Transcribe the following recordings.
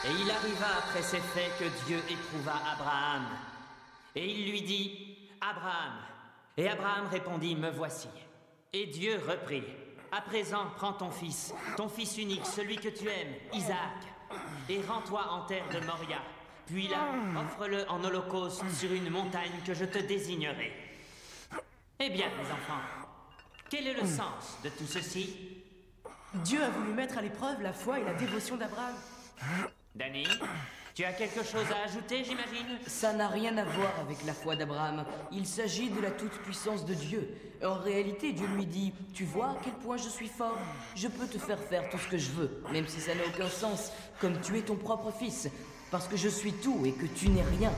Et il arriva après ces faits que Dieu éprouva Abraham. Et il lui dit, Abraham. Et Abraham répondit, me voici. Et Dieu reprit, à présent prends ton fils unique, celui que tu aimes, Isaac, et rends-toi en terre de Moria. Puis là, offre-le en holocauste sur une montagne que je te désignerai. Eh bien, mes enfants, quel est le sens de tout ceci? Dieu a voulu mettre à l'épreuve la foi et la dévotion d'Abraham. Danny, tu as quelque chose à ajouter, j'imagine? Ça n'a rien à voir avec la foi d'Abraham. Il s'agit de la toute-puissance de Dieu. En réalité, Dieu lui dit, tu vois à quel point je suis fort? Je peux te faire faire tout ce que je veux, même si ça n'a aucun sens, comme tu es ton propre fils, parce que je suis tout et que tu n'es rien.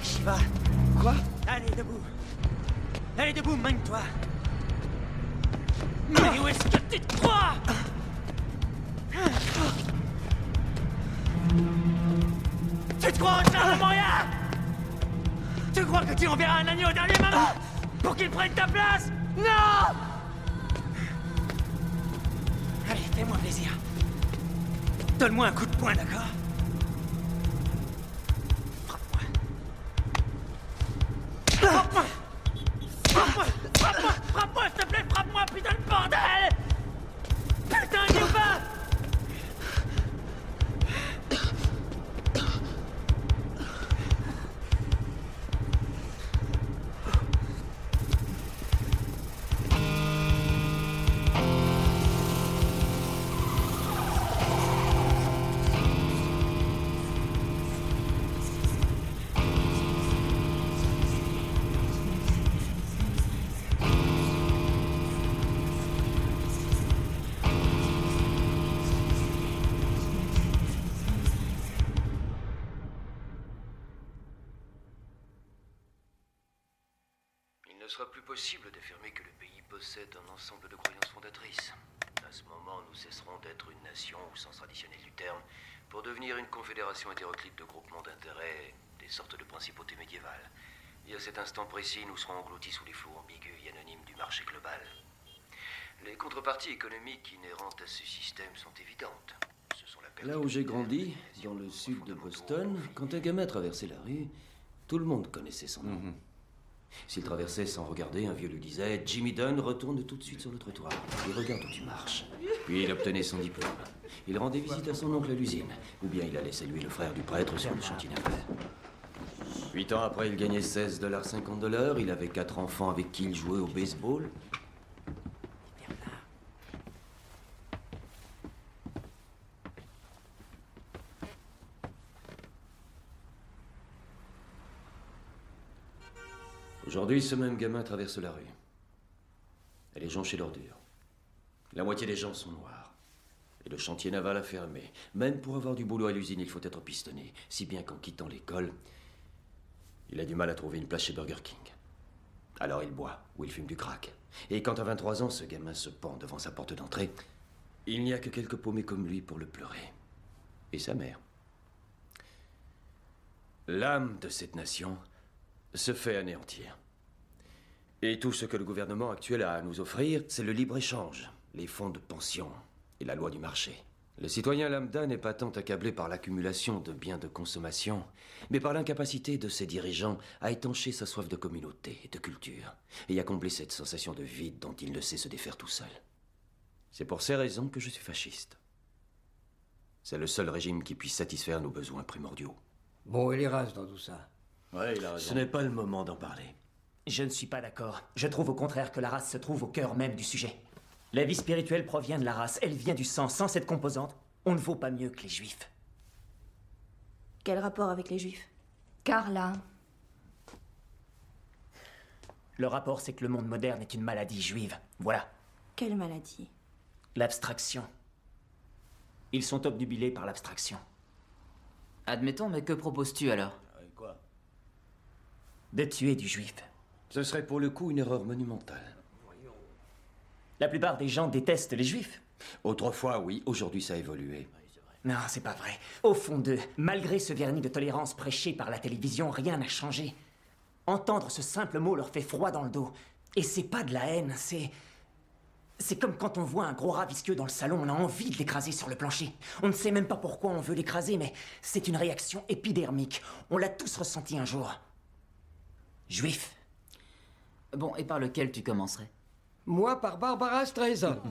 Shiva. Quoi? Allez, debout. Allez, debout, mène-toi. Mais où est-ce que tu te crois? Tu te crois en charge de Moria? Tu crois que tu enverras un agneau au dernier moment pour qu'il prenne ta place? Non! Allez, fais-moi plaisir. Donne-moi un coup de poing, d'accord? Frappe-moi. Frappe-moi! Frappe-moi! Frappe-moi! Frappe-moi, s'il te plaît! Frappe-moi, putain de bordel! Putain, n'y va! sera plus possible d'affirmer que le pays possède un ensemble de croyances fondatrices. À ce moment, nous cesserons d'être une nation au sens traditionnel du terme pour devenir une confédération hétéroclite de groupements d'intérêts, des sortes de principautés médiévales. Et à cet instant précis, nous serons engloutis sous les flots ambigus et anonymes du marché global. Les contreparties économiques inhérentes à ce système sont évidentes. Ce sont la perte Là où j'ai grandi, dans le sud de Boston, quand un gamin traversait la rue, tout le monde connaissait son nom. S'il traversait sans regarder, un vieux lui disait « Jimmy Dunn, retourne tout de suite sur le trottoir et regarde où tu marches. » Puis il obtenait son diplôme. Il rendait visite à son oncle à l'usine, ou bien il allait saluer le frère du prêtre sur le chantier naval. 8 ans après, il gagnait $16,50 de l'heure, il avait 4 enfants avec qui il jouait au baseball. Aujourd'hui, ce même gamin traverse la rue. Et les gens chez l'ordure. La moitié des gens sont noirs. Et le chantier naval a fermé. Même pour avoir du boulot à l'usine, il faut être pistonné. Si bien qu'en quittant l'école, il a du mal à trouver une place chez Burger King. Alors il boit, ou il fume du crack. Et quand à 23 ans, ce gamin se pend devant sa porte d'entrée, il n'y a que quelques paumés comme lui pour le pleurer. Et sa mère. L'âme de cette nation se fait anéantir. Et tout ce que le gouvernement actuel a à nous offrir, c'est le libre-échange, les fonds de pension et la loi du marché. Le citoyen lambda n'est pas tant accablé par l'accumulation de biens de consommation, mais par l'incapacité de ses dirigeants à étancher sa soif de communauté et de culture, et à combler cette sensation de vide dont il ne sait se défaire tout seul. C'est pour ces raisons que je suis fasciste. C'est le seul régime qui puisse satisfaire nos besoins primordiaux. Bon, et les races dans tout ça? Ouais, il a raison. Ce n'est pas le moment d'en parler. Je ne suis pas d'accord. Je trouve au contraire que la race se trouve au cœur même du sujet. La vie spirituelle provient de la race, elle vient du sang. Sans cette composante, on ne vaut pas mieux que les juifs. Quel rapport avec les juifs? Carla. Le rapport, c'est que le monde moderne est une maladie juive. Voilà. Quelle maladie? L'abstraction. Ils sont obnubilés par l'abstraction. Admettons, mais que proposes-tu alors? Quoi? De tuer du juif. Ce serait pour le coup une erreur monumentale. La plupart des gens détestent les juifs. Autrefois, oui. Aujourd'hui, ça a évolué. Non, c'est pas vrai. Au fond d'eux, malgré ce vernis de tolérance prêché par la télévision, rien n'a changé. Entendre ce simple mot leur fait froid dans le dos. Et c'est pas de la haine, c'est comme quand on voit un gros rat visqueux dans le salon, on a envie de l'écraser sur le plancher. On ne sait même pas pourquoi on veut l'écraser, mais c'est une réaction épidermique. On l'a tous ressenti un jour. Juif. Bon, et par lequel tu commencerais? Moi, par Barbara Streisand.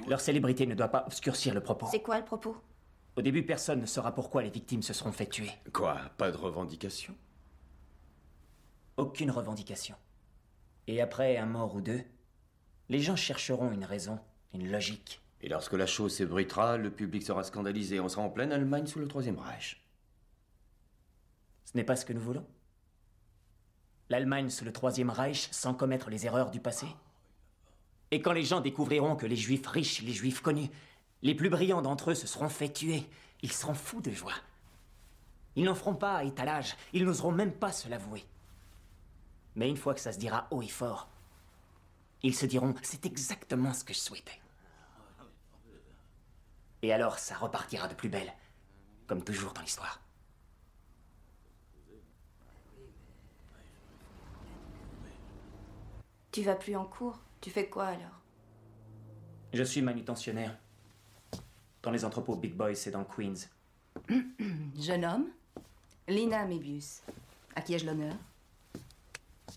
Leur célébrité ne doit pas obscurcir le propos. C'est quoi le propos? Au début, personne ne saura pourquoi les victimes se seront fait tuer. Quoi? Pas de revendication? Aucune revendication. Et après un mort ou deux, les gens chercheront une raison, une logique. Et lorsque la chose s'ébruitera, le public sera scandalisé. On sera en pleine Allemagne sous le Troisième Reich. Ce n'est pas ce que nous voulons. L'Allemagne sous le Troisième Reich sans commettre les erreurs du passé. Et quand les gens découvriront que les juifs riches, les juifs connus, les plus brillants d'entre eux se seront fait tuer, ils seront fous de joie. Ils n'en feront pas à étalage, ils n'oseront même pas se l'avouer. Mais une fois que ça se dira haut et fort, ils se diront « c'est exactement ce que je souhaitais ». Et alors ça repartira de plus belle, comme toujours dans l'histoire. Tu vas plus en cours? Tu fais quoi alors? Je suis manutentionnaire. Dans les entrepôts Big Boys, c'est dans le Queens. Jeune homme? Lina Mébius. À qui ai-je l'honneur?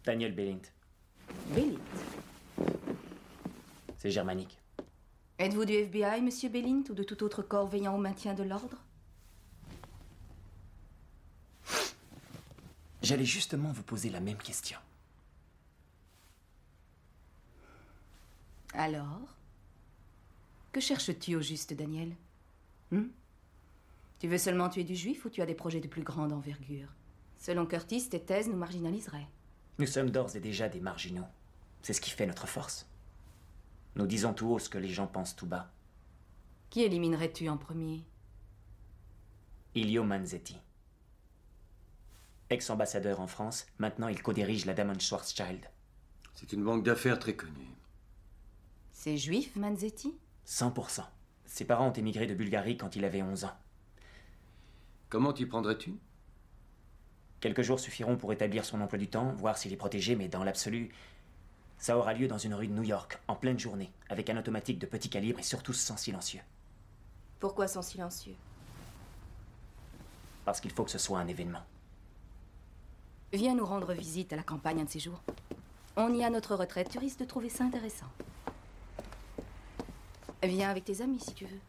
Daniel Bellint. Bellint. C'est germanique. Êtes-vous du FBI, monsieur Bellint, ou de tout autre corps veillant au maintien de l'ordre? J'allais justement vous poser la même question. Alors? Que cherches-tu au juste, Daniel? Tu veux seulement tuer du juif ou tu as des projets de plus grande envergure? Selon Curtis, tes thèses nous marginaliseraient. Nous sommes d'ores et déjà des marginaux. C'est ce qui fait notre force. Nous disons tout haut ce que les gens pensent tout bas. Qui éliminerais-tu en premier? Ilio Manzetti. Ex-ambassadeur en France, maintenant il co-dirige la Damon Schwarzschild. C'est une banque d'affaires très connue. C'est juif, Manzetti? 100%. Ses parents ont émigré de Bulgarie quand il avait 11 ans. Comment t'y prendrais-tu? Quelques jours suffiront pour établir son emploi du temps, voir s'il est protégé, mais dans l'absolu, ça aura lieu dans une rue de New York, en pleine journée, avec un automatique de petit calibre et surtout sans silencieux. Pourquoi sans silencieux? Parce qu'il faut que ce soit un événement. Viens nous rendre visite à la campagne un de ces jours. On y a notre retraite, tu risques de trouver ça intéressant. Viens avec tes amis si tu veux.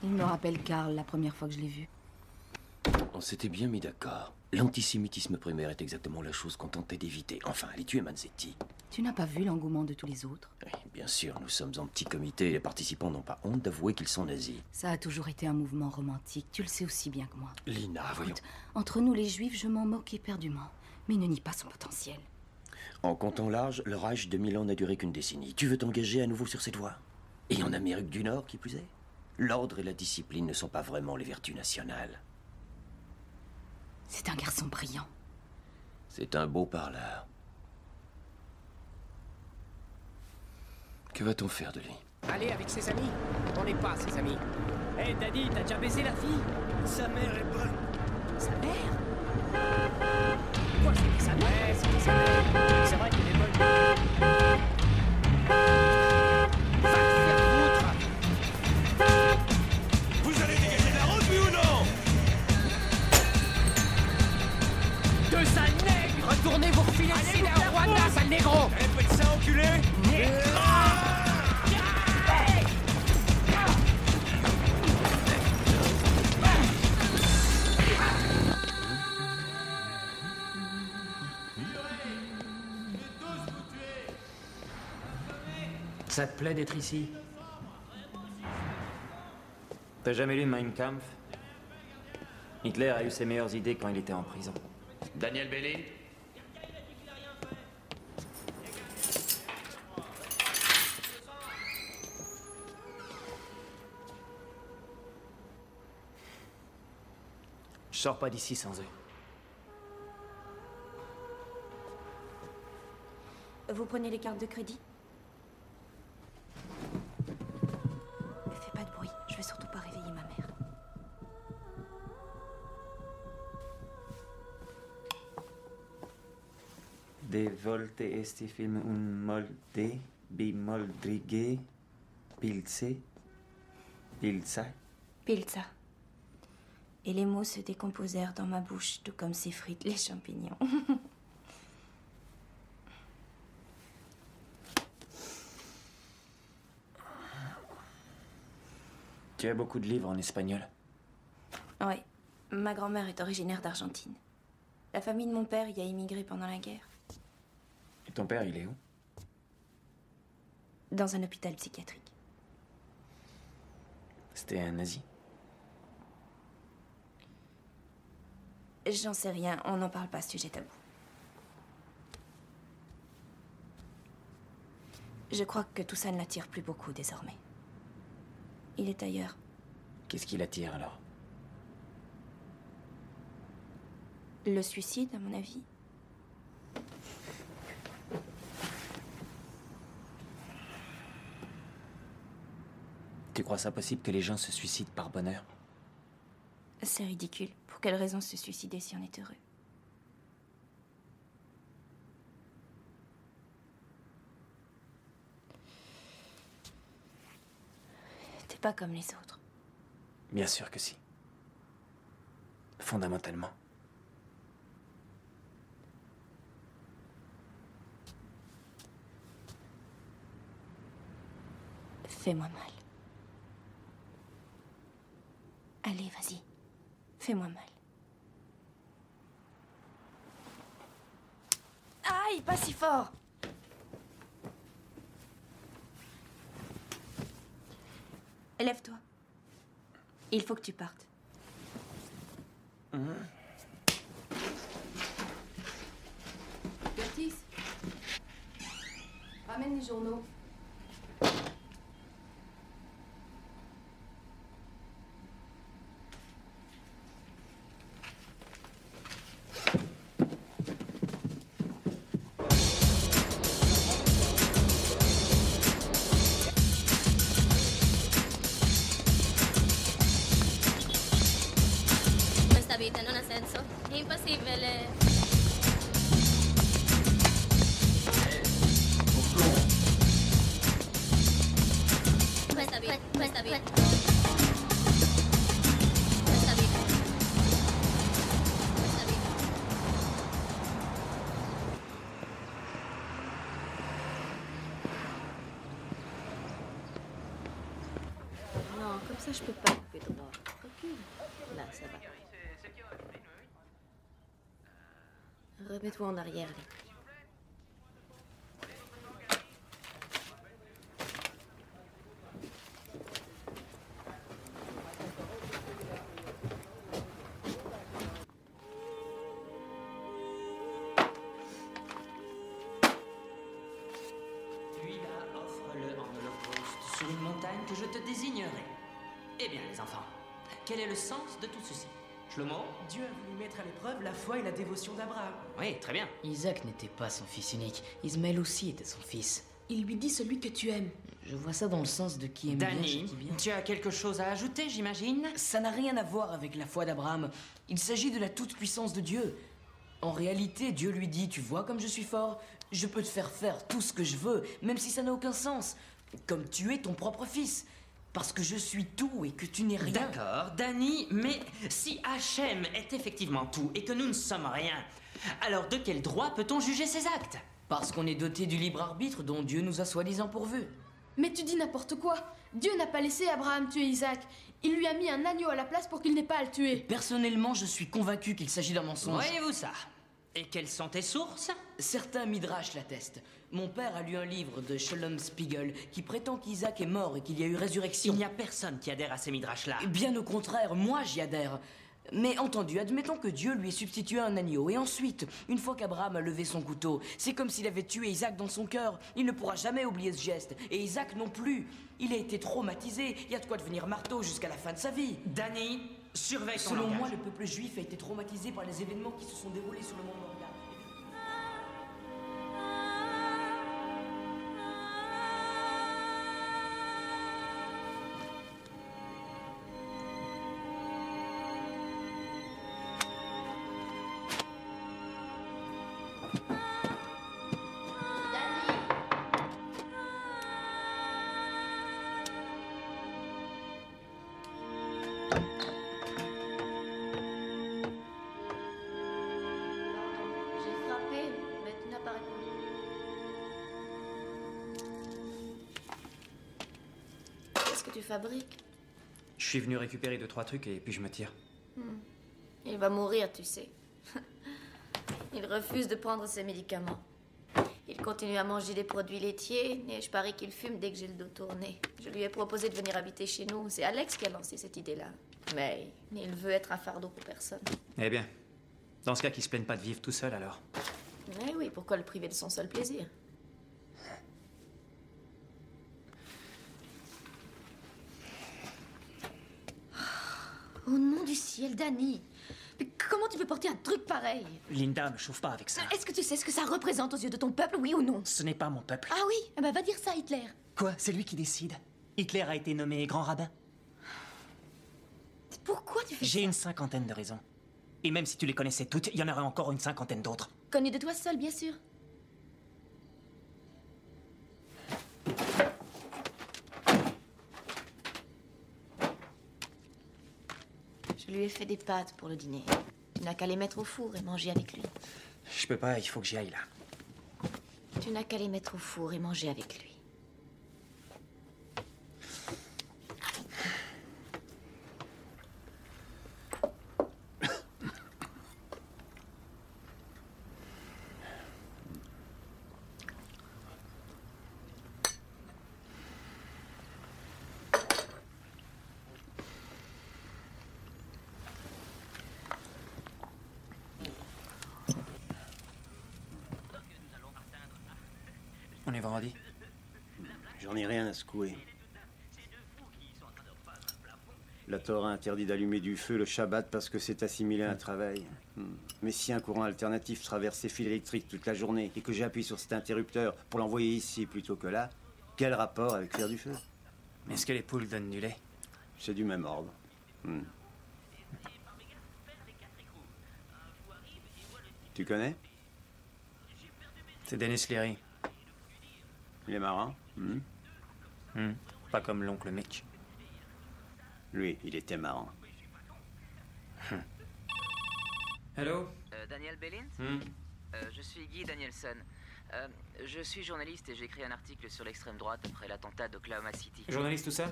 Il me rappelle Karl la première fois que je l'ai vu. On s'était bien mis d'accord. L'antisémitisme primaire est exactement la chose qu'on tentait d'éviter. Enfin, aller tuer Manzetti. Tu n'as pas vu l'engouement de tous les autres? Oui, bien sûr, nous sommes en petit comité et les participants n'ont pas honte d'avouer qu'ils sont nazis. Ça a toujours été un mouvement romantique, tu le sais aussi bien que moi. Lina, voyons. Écoute, entre nous les juifs, je m'en moque éperdument. Mais ne nie pas son potentiel. En comptant large, le Reich de Milan n'a duré qu'une décennie. Tu veux t'engager à nouveau sur cette voie? Et en Amérique du Nord, qui plus est? L'ordre et la discipline ne sont pas vraiment les vertus nationales. C'est un garçon brillant. C'est un beau parleur. Que va-t-on faire de lui? Allez, avec ses amis. On n'est pas ses amis. Hé, hey, Daddy, t'as déjà baisé la fille? Sa mère est bonne. Sa mère? Quoi, c'était sa mère? Ouais, c'était sa mère. C'est vrai qu'elle est bonne. Va te faire foutre! Vous allez dégager de la route, oui ou non? Deux sales nègres! Retournez vous refiler ici, vers Rwanda, sale négro! Répète ça, enculé! Ça te plaît d'être ici? T'as jamais lu Mein Kampf? Hitler a eu ses meilleures idées quand il était en prison. Daniel Belli? Je sors pas d'ici sans eux. Vous prenez les cartes de crédit? Fais pas de bruit, je vais surtout pas réveiller ma mère. De volte este film un molde bimoldrige pilze pilza. Pilza. Et les mots se décomposèrent dans ma bouche, tout comme s'effritent les champignons. Tu as beaucoup de livres en espagnol? Oui, ma grand-mère est originaire d'Argentine. La famille de mon père y a immigré pendant la guerre. Et ton père, il est où? Dans un hôpital psychiatrique. C'était un nazi? J'en sais rien, on n'en parle pas, ce sujet tabou. Je crois que tout ça ne l'attire plus beaucoup désormais. Il est ailleurs. Qu'est-ce qui l'attire alors? Le suicide, à mon avis. Tu crois ça possible que les gens se suicident par bonheur? C'est ridicule. Pour quelle raison se suicider si on est heureux? T'es pas comme les autres. Bien sûr que si. Fondamentalement. Fais-moi mal. Allez, vas-y. Fais-moi mal. Aïe, pas si fort! Lève-toi. Il faut que tu partes. Curtis, ramène les journaux. accélère. Resta vite, resta vite. Resta vite. Resta vite. Non, comme ça je peux pas couper droit. Recule. Là, ça va. Remets-toi en arrière, allez. Puis là, offre-le en holocauste sur une montagne que je te désignerai. Eh bien, les enfants, quel est le sens de tout ceci? Shlomo? Dieu a voulu mettre à l'épreuve la foi et la dévotion d'Abraham. Oui, très bien. Isaac n'était pas son fils unique. Ismaël aussi était son fils. Il lui dit celui que tu aimes. Je vois ça dans le sens de qui aime bien Danny, ce qui vient. tu as quelque chose à ajouter, j'imagine? Ça n'a rien à voir avec la foi d'Abraham. Il s'agit de la toute-puissance de Dieu. En réalité, Dieu lui dit, tu vois comme je suis fort, je peux te faire faire tout ce que je veux, même si ça n'a aucun sens. Comme tuer ton propre fils. Parce que je suis tout et que tu n'es rien. D'accord, Danny, mais si Hachem est effectivement tout et que nous ne sommes rien, alors de quel droit peut-on juger ses actes? Parce qu'on est doté du libre arbitre dont Dieu nous a soi-disant pourvus. Mais tu dis n'importe quoi. Dieu n'a pas laissé Abraham tuer Isaac. Il lui a mis un agneau à la place pour qu'il n'ait pas à le tuer. Personnellement, je suis convaincu qu'il s'agit d'un mensonge. Voyez-vous ça? Et quelles sont tes sources? Certains midrash l'attestent. Mon père a lu un livre de Shalom Spiegel qui prétend qu'Isaac est mort et qu'il y a eu résurrection. Il n'y a personne qui adhère à ces midrash-là. Bien au contraire, moi j'y adhère. Mais entendu, admettons que Dieu lui ait substitué un agneau. Et ensuite, une fois qu'Abraham a levé son couteau, c'est comme s'il avait tué Isaac dans son cœur. Il ne pourra jamais oublier ce geste. Et Isaac non plus. Il a été traumatisé. Il y a de quoi devenir marteau jusqu'à la fin de sa vie. Danny, surveille ton Selon langage. moi, le peuple juif a été traumatisé par les événements qui se sont déroulés sur le mont Moria. J'ai frappé, mais tu n'as pas répondu. Qu'est-ce que tu fabriques? Je suis venu récupérer 2-3 trucs et puis je me tire. Il va mourir, tu sais. Il refuse de prendre ses médicaments. Il continue à manger des produits laitiers et je parie qu'il fume dès que j'ai le dos tourné. Je lui ai proposé de venir habiter chez nous. C'est Alex qui a lancé cette idée-là. Mais il veut être un fardeau pour personne. Eh bien, dans ce cas, qu'il se plaigne pas de vivre tout seul alors. Mais oui, pourquoi le priver de son seul plaisir? Oh nom du ciel, Danny! Mais comment tu peux porter un truc pareil? Linda, me chauffe pas avec ça. Est-ce que tu sais ce que ça représente aux yeux de ton peuple, oui ou non? Ce n'est pas mon peuple. Ah oui? Eh ben va dire ça à Hitler. Quoi? C'est lui qui décide. Hitler a été nommé grand rabbin. Pourquoi tu fais ça? J'ai une 50aine de raisons. Et même si tu les connaissais toutes, il y en aurait encore une 50aine d'autres. Connu de toi seul, bien sûr. Je lui ai fait des pâtes pour le dîner. Tu n'as qu'à les mettre au four et manger avec lui. Je peux pas, il faut que j'y aille là. Tu n'as qu'à les mettre au four et manger avec lui. On est vendredi. J'en ai rien à secouer. La Torah interdit d'allumer du feu le Shabbat parce que c'est assimilé à un travail. Mais si un courant alternatif traverse ces fils électriques toute la journée et que j'appuie sur cet interrupteur pour l'envoyer ici plutôt que là, quel rapport avec faire du feu? Est-ce que les poules donnent du lait? C'est du même ordre. Tu connais? C'est Dennis Leary. Il est marrant. Pas comme l'oncle Mitch. Lui, il était marrant. Hello? Daniel Bellint? Je suis Guy Danielson. Je suis journaliste et j'ai écrit un article sur l'extrême droite après l'attentat d'Oklahoma City. Journaliste, tout ça?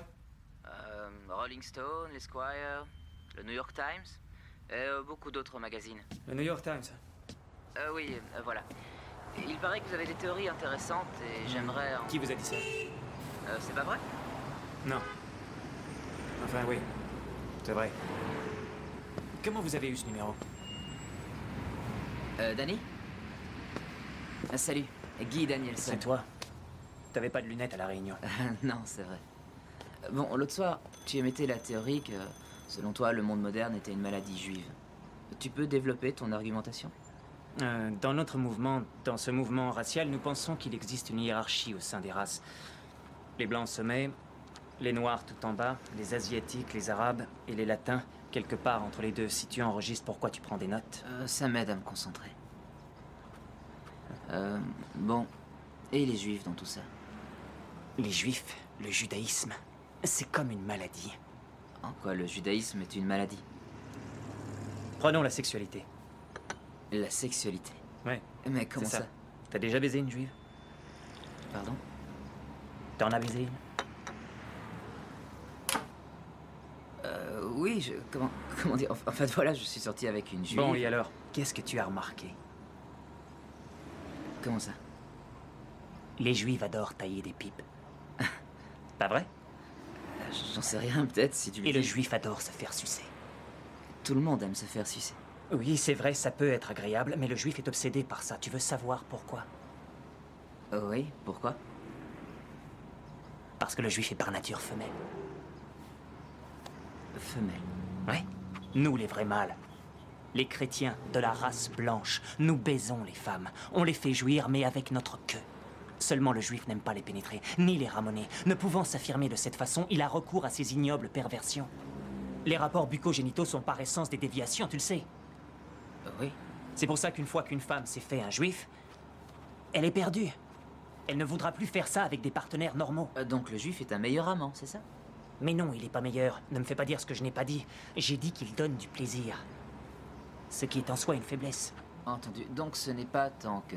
Rolling Stone, l'Esquire, le New York Times et beaucoup d'autres magazines. Le New York Times? Oui, voilà. Il paraît que vous avez des théories intéressantes et j'aimerais... Qui vous a dit ça? C'est pas vrai? Non. Enfin, oui. C'est vrai. Comment vous avez eu ce numéro? Danny? Salut, Guy Danielson. C'est toi. T'avais pas de lunettes à la réunion. Non, c'est vrai. Bon, l'autre soir, tu émettais la théorie que, selon toi, le monde moderne était une maladie juive. Tu peux développer ton argumentation? Dans notre mouvement, dans ce mouvement racial, nous pensons qu'il existe une hiérarchie au sein des races. Les blancs au sommet, les noirs tout en bas, les asiatiques, les arabes et les latins, quelque part entre les deux. Si tu enregistres, pourquoi tu prends des notes? Ça m'aide à me concentrer. Bon, et les juifs dans tout ça? Les juifs, le judaïsme, c'est comme une maladie. En quoi le judaïsme est une maladie? Prenons la sexualité. La sexualité? Ouais. Mais comment ça? T'as déjà baisé une juive? Pardon? T'en as baisé une? Oui, comment dire? En fait, voilà, je suis sorti avec une juive. Bon, et alors, qu'est-ce que tu as remarqué? Comment ça? Les juifs adorent tailler des pipes. Pas vrai? J'en sais rien, peut-être, si tu le dis. Et le juif adore se faire sucer. Tout le monde aime se faire sucer. Oui, c'est vrai, ça peut être agréable, mais le juif est obsédé par ça. Tu veux savoir pourquoi? Oui, pourquoi? Parce que le juif est par nature femelle. Femelle? Ouais. Nous, les vrais mâles. Les chrétiens de la race blanche, nous baisons les femmes. On les fait jouir, mais avec notre queue. Seulement le juif n'aime pas les pénétrer, ni les ramoner. Ne pouvant s'affirmer de cette façon, il a recours à ces ignobles perversions. Les rapports bucco-génitaux sont par essence des déviations, tu le sais. Oui. C'est pour ça qu'une fois qu'une femme s'est fait un juif, elle est perdue. Elle ne voudra plus faire ça avec des partenaires normaux. Donc le juif est un meilleur amant, c'est ça? Mais non, il est pas meilleur. Ne me fais pas dire ce que je n'ai pas dit. J'ai dit qu'il donne du plaisir. Ce qui est en soi une faiblesse. Entendu. Donc ce n'est pas tant que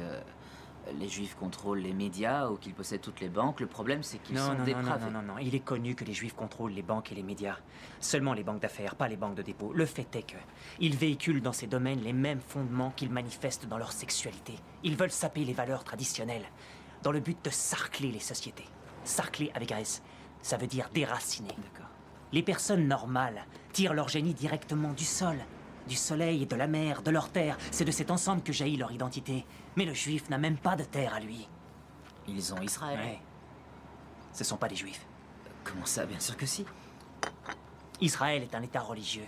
les juifs contrôlent les médias ou qu'ils possèdent toutes les banques. Le problème, c'est qu'ils sont dépravés. Non. Il est connu que les juifs contrôlent les banques et les médias. Seulement les banques d'affaires, pas les banques de dépôt. Le fait est que ils véhiculent dans ces domaines les mêmes fondements qu'ils manifestent dans leur sexualité. Ils veulent saper les valeurs traditionnelles dans le but de sarcler les sociétés. Sarcler avec S, ça veut dire déraciner. D'accord. Les personnes normales tirent leur génie directement du sol. Du soleil, de la mer, de leur terre. C'est de cet ensemble que jaillit leur identité. Mais le juif n'a même pas de terre à lui. Ils ont Israël. Ouais. Ce sont pas des juifs. Comment ça? Bien sûr que si. Israël est un État religieux.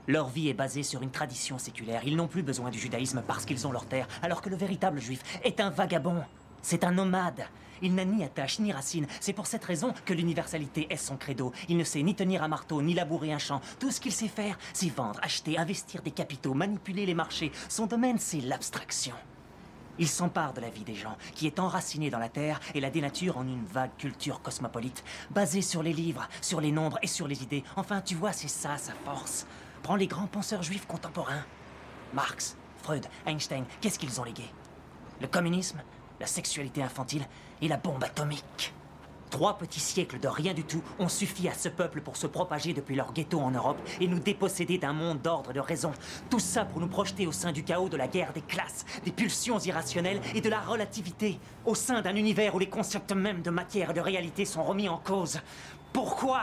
Leur vie est basée sur une tradition séculaire. Ils n'ont plus besoin du judaïsme parce qu'ils ont leur terre, alors que le véritable juif est un vagabond. C'est un nomade. Il n'a ni attache ni racine. C'est pour cette raison que l'universalité est son credo. Il ne sait ni tenir un marteau, ni labourer un champ. Tout ce qu'il sait faire, c'est vendre, acheter, investir des capitaux, manipuler les marchés. Son domaine, c'est l'abstraction. Il s'empare de la vie des gens, qui est enracinée dans la terre et la dénature en une vague culture cosmopolite, basée sur les livres, sur les nombres et sur les idées. Enfin, tu vois, c'est ça, sa force. Prends les grands penseurs juifs contemporains. Marx, Freud, Einstein, qu'est-ce qu'ils ont légué? Le communisme, la sexualité infantile et la bombe atomique. 3 petits siècles de rien du tout ont suffi à ce peuple pour se propager depuis leur ghetto en Europe et nous déposséder d'un monde d'ordre et de raison. Tout ça pour nous projeter au sein du chaos de la guerre des classes, des pulsions irrationnelles et de la relativité, au sein d'un univers où les concepts mêmes de matière et de réalité sont remis en cause. Pourquoi?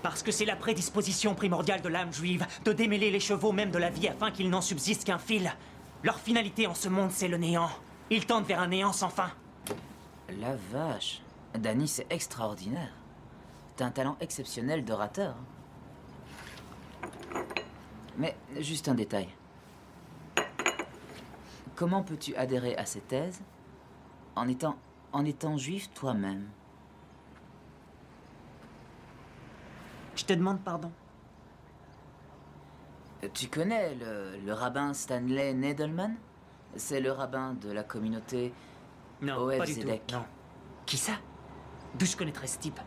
Parce que c'est la prédisposition primordiale de l'âme juive de démêler les chevaux même de la vie afin qu'il n'en subsiste qu'un fil. Leur finalité en ce monde, c'est le néant. Ils tendent vers un néant sans fin. La vache. Danny, c'est extraordinaire. T'as un talent exceptionnel d'orateur. Mais juste un détail. Comment peux-tu adhérer à ces thèses en étant juif toi-même? Je te demande pardon. Tu connais le rabbin Stanley Nadelman? C'est le rabbin de la communauté Non, Oev pas du tout, Zedek. non. Qui ça? D'où je connaîtrais ce type?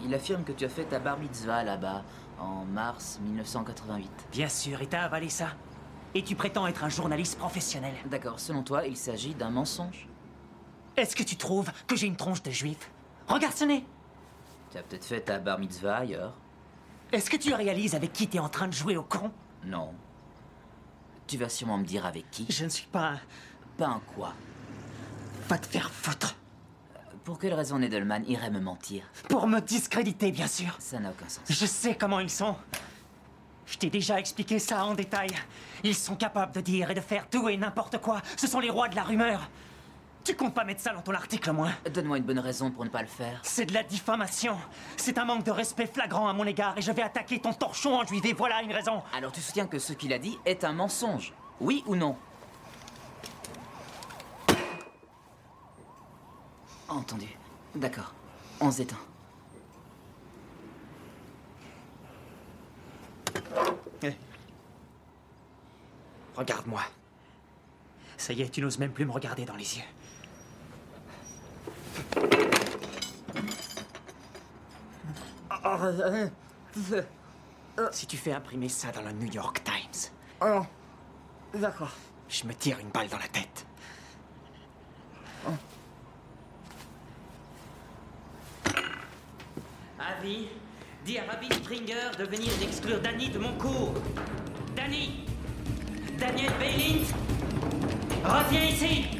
Il affirme que tu as fait ta bar mitzvah là-bas, en mars 1988. Bien sûr, et t'as avalé ça? Et tu prétends être un journaliste professionnel? D'accord, selon toi, il s'agit d'un mensonge? Est-ce que tu trouves que j'ai une tronche de juif? Regarde ce nez! Tu as peut-être fait ta bar mitzvah ailleurs. Est-ce que tu réalises avec qui t'es en train de jouer au con? Non. Tu vas sûrement me dire avec qui. Je ne suis pas un... Pas un quoi? Va te faire foutre! Pour quelle raison Needleman irait me mentir? Pour me discréditer, bien sûr! Ça n'a aucun sens. Je sais comment ils sont. Je t'ai déjà expliqué ça en détail. Ils sont capables de dire et de faire tout et n'importe quoi. Ce sont les rois de la rumeur. Tu comptes pas mettre ça dans ton article, moins? Donne-moi une bonne raison pour ne pas le faire. C'est de la diffamation. C'est un manque de respect flagrant à mon égard et je vais attaquer ton torchon en juivé. Voilà une raison. Alors tu soutiens que ce qu'il a dit est un mensonge? Oui ou non? Entendu. D'accord. On s'éteint. Regarde-moi. Ça y est, tu n'oses même plus me regarder dans les yeux. Si tu fais imprimer ça dans le New York Times... Oh, d'accord. Je me tire une balle dans la tête. Avi, dis à Rabbi Springer de venir exclure Danny de mon cours. Danny! Daniel Bailint! Reviens ici!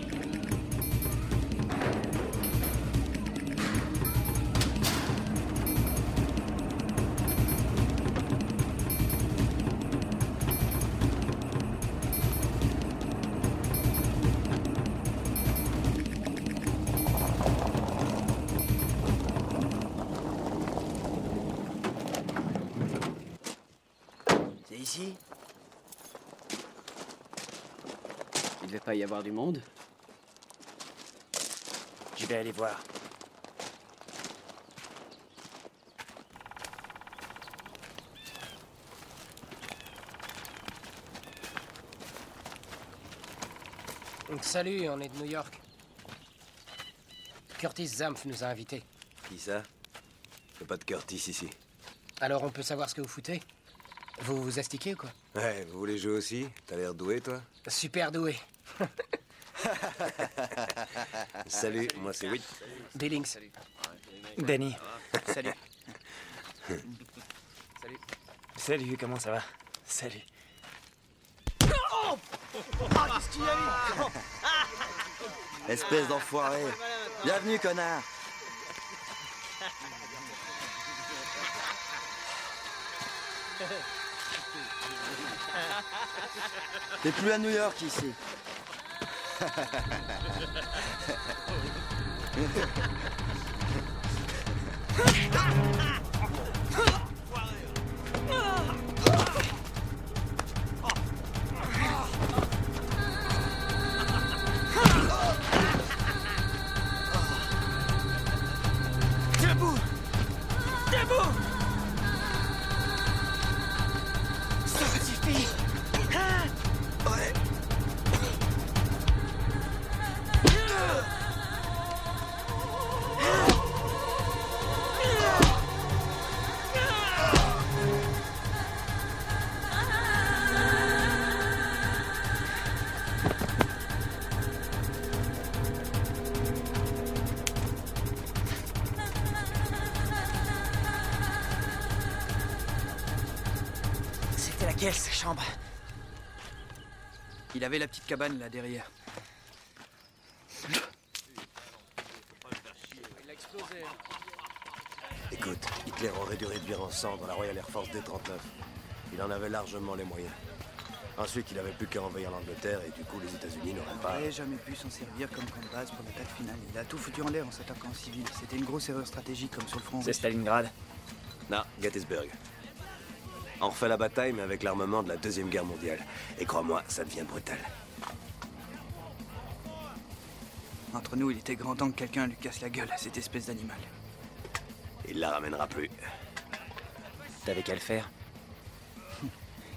C'est ici? Il devait pas y avoir du monde? Je vais aller voir. Salut, on est de New York. Curtis Zampf nous a invités. Qui ça? Y'a pas de Curtis ici. Alors on peut savoir ce que vous foutez? Vous vous astiquez ou quoi? Ouais, vous voulez jouer aussi? T'as l'air doué, toi? Super doué. Salut, moi c'est Witt. Billings. Salut. Danny. Salut. Salut. Salut, comment ça va? Salut. Oh! Ah, qu'est-ce qu'il y a eu? Espèce d'enfoiré. Bienvenue, connard. T'es plus à New York ici. Debout! Debout! Ça suffit! Ouais. C'était laquelle, cette chambre? Il avait la petite cabane là derrière. Écoute, Hitler aurait dû réduire en cendres la Royal Air Force D-39. Il en avait largement les moyens. Ensuite, il avait plus qu'à envahir l'Angleterre et du coup, les États-Unis n'auraient pas... Il n'aurait jamais pu s'en servir comme camp de base pour l'attaque finale. Il a tout foutu en l'air en s'attaquant en civil. C'était une grosse erreur stratégique comme sur le front. C'est Stalingrad? Non, Gettysburg. On refait la bataille, mais avec l'armement de la Deuxième Guerre mondiale. Et crois-moi, ça devient brutal. Entre nous, il était grand temps que quelqu'un lui casse la gueule à cette espèce d'animal. Il la ramènera plus. T'avais qu'à le faire.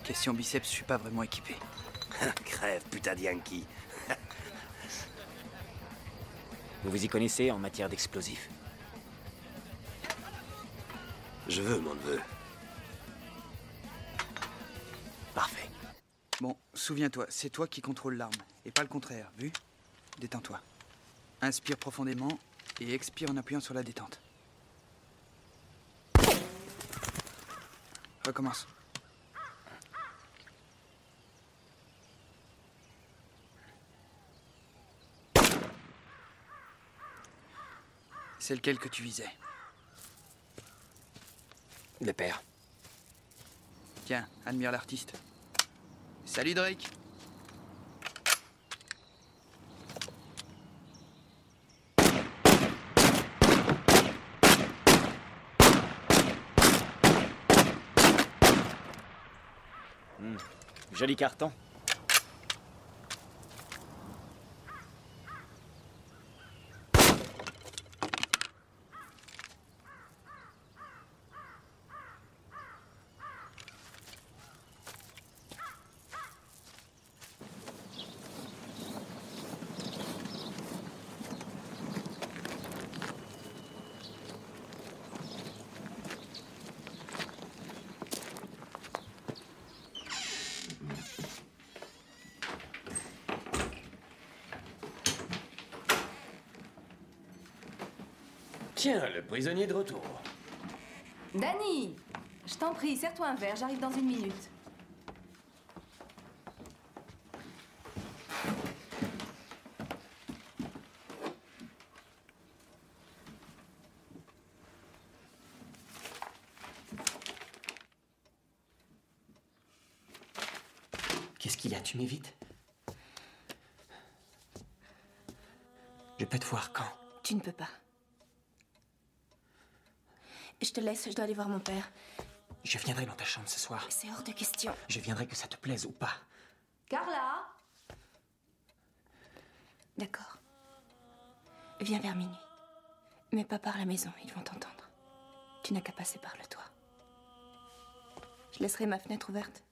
Question biceps, je suis pas vraiment équipé. Crève, putain de Yankee. Vous vous y connaissez en matière d'explosifs? Je veux mon neveu. Parfait. Bon, souviens-toi, c'est toi qui contrôles l'arme, et pas le contraire, vu? Détends-toi. Inspire profondément et expire en appuyant sur la détente. Recommence. C'est lequel que tu visais? Le père. Tiens, admire l'artiste. Salut Drake. Joli carton. Tiens, le prisonnier de retour. Danny, je t'en prie, serre-toi un verre, j'arrive dans une minute. Qu'est-ce qu'il y a? Tu m'évites? Je peux te voir quand? Tu ne peux pas. Je te laisse, je dois aller voir mon père. Je viendrai dans ta chambre ce soir. C'est hors de question. Je viendrai que ça te plaise ou pas. Carla? D'accord. Viens vers minuit. Mais pas par la maison, ils vont t'entendre. Tu n'as qu'à passer par le toit. Je laisserai ma fenêtre ouverte.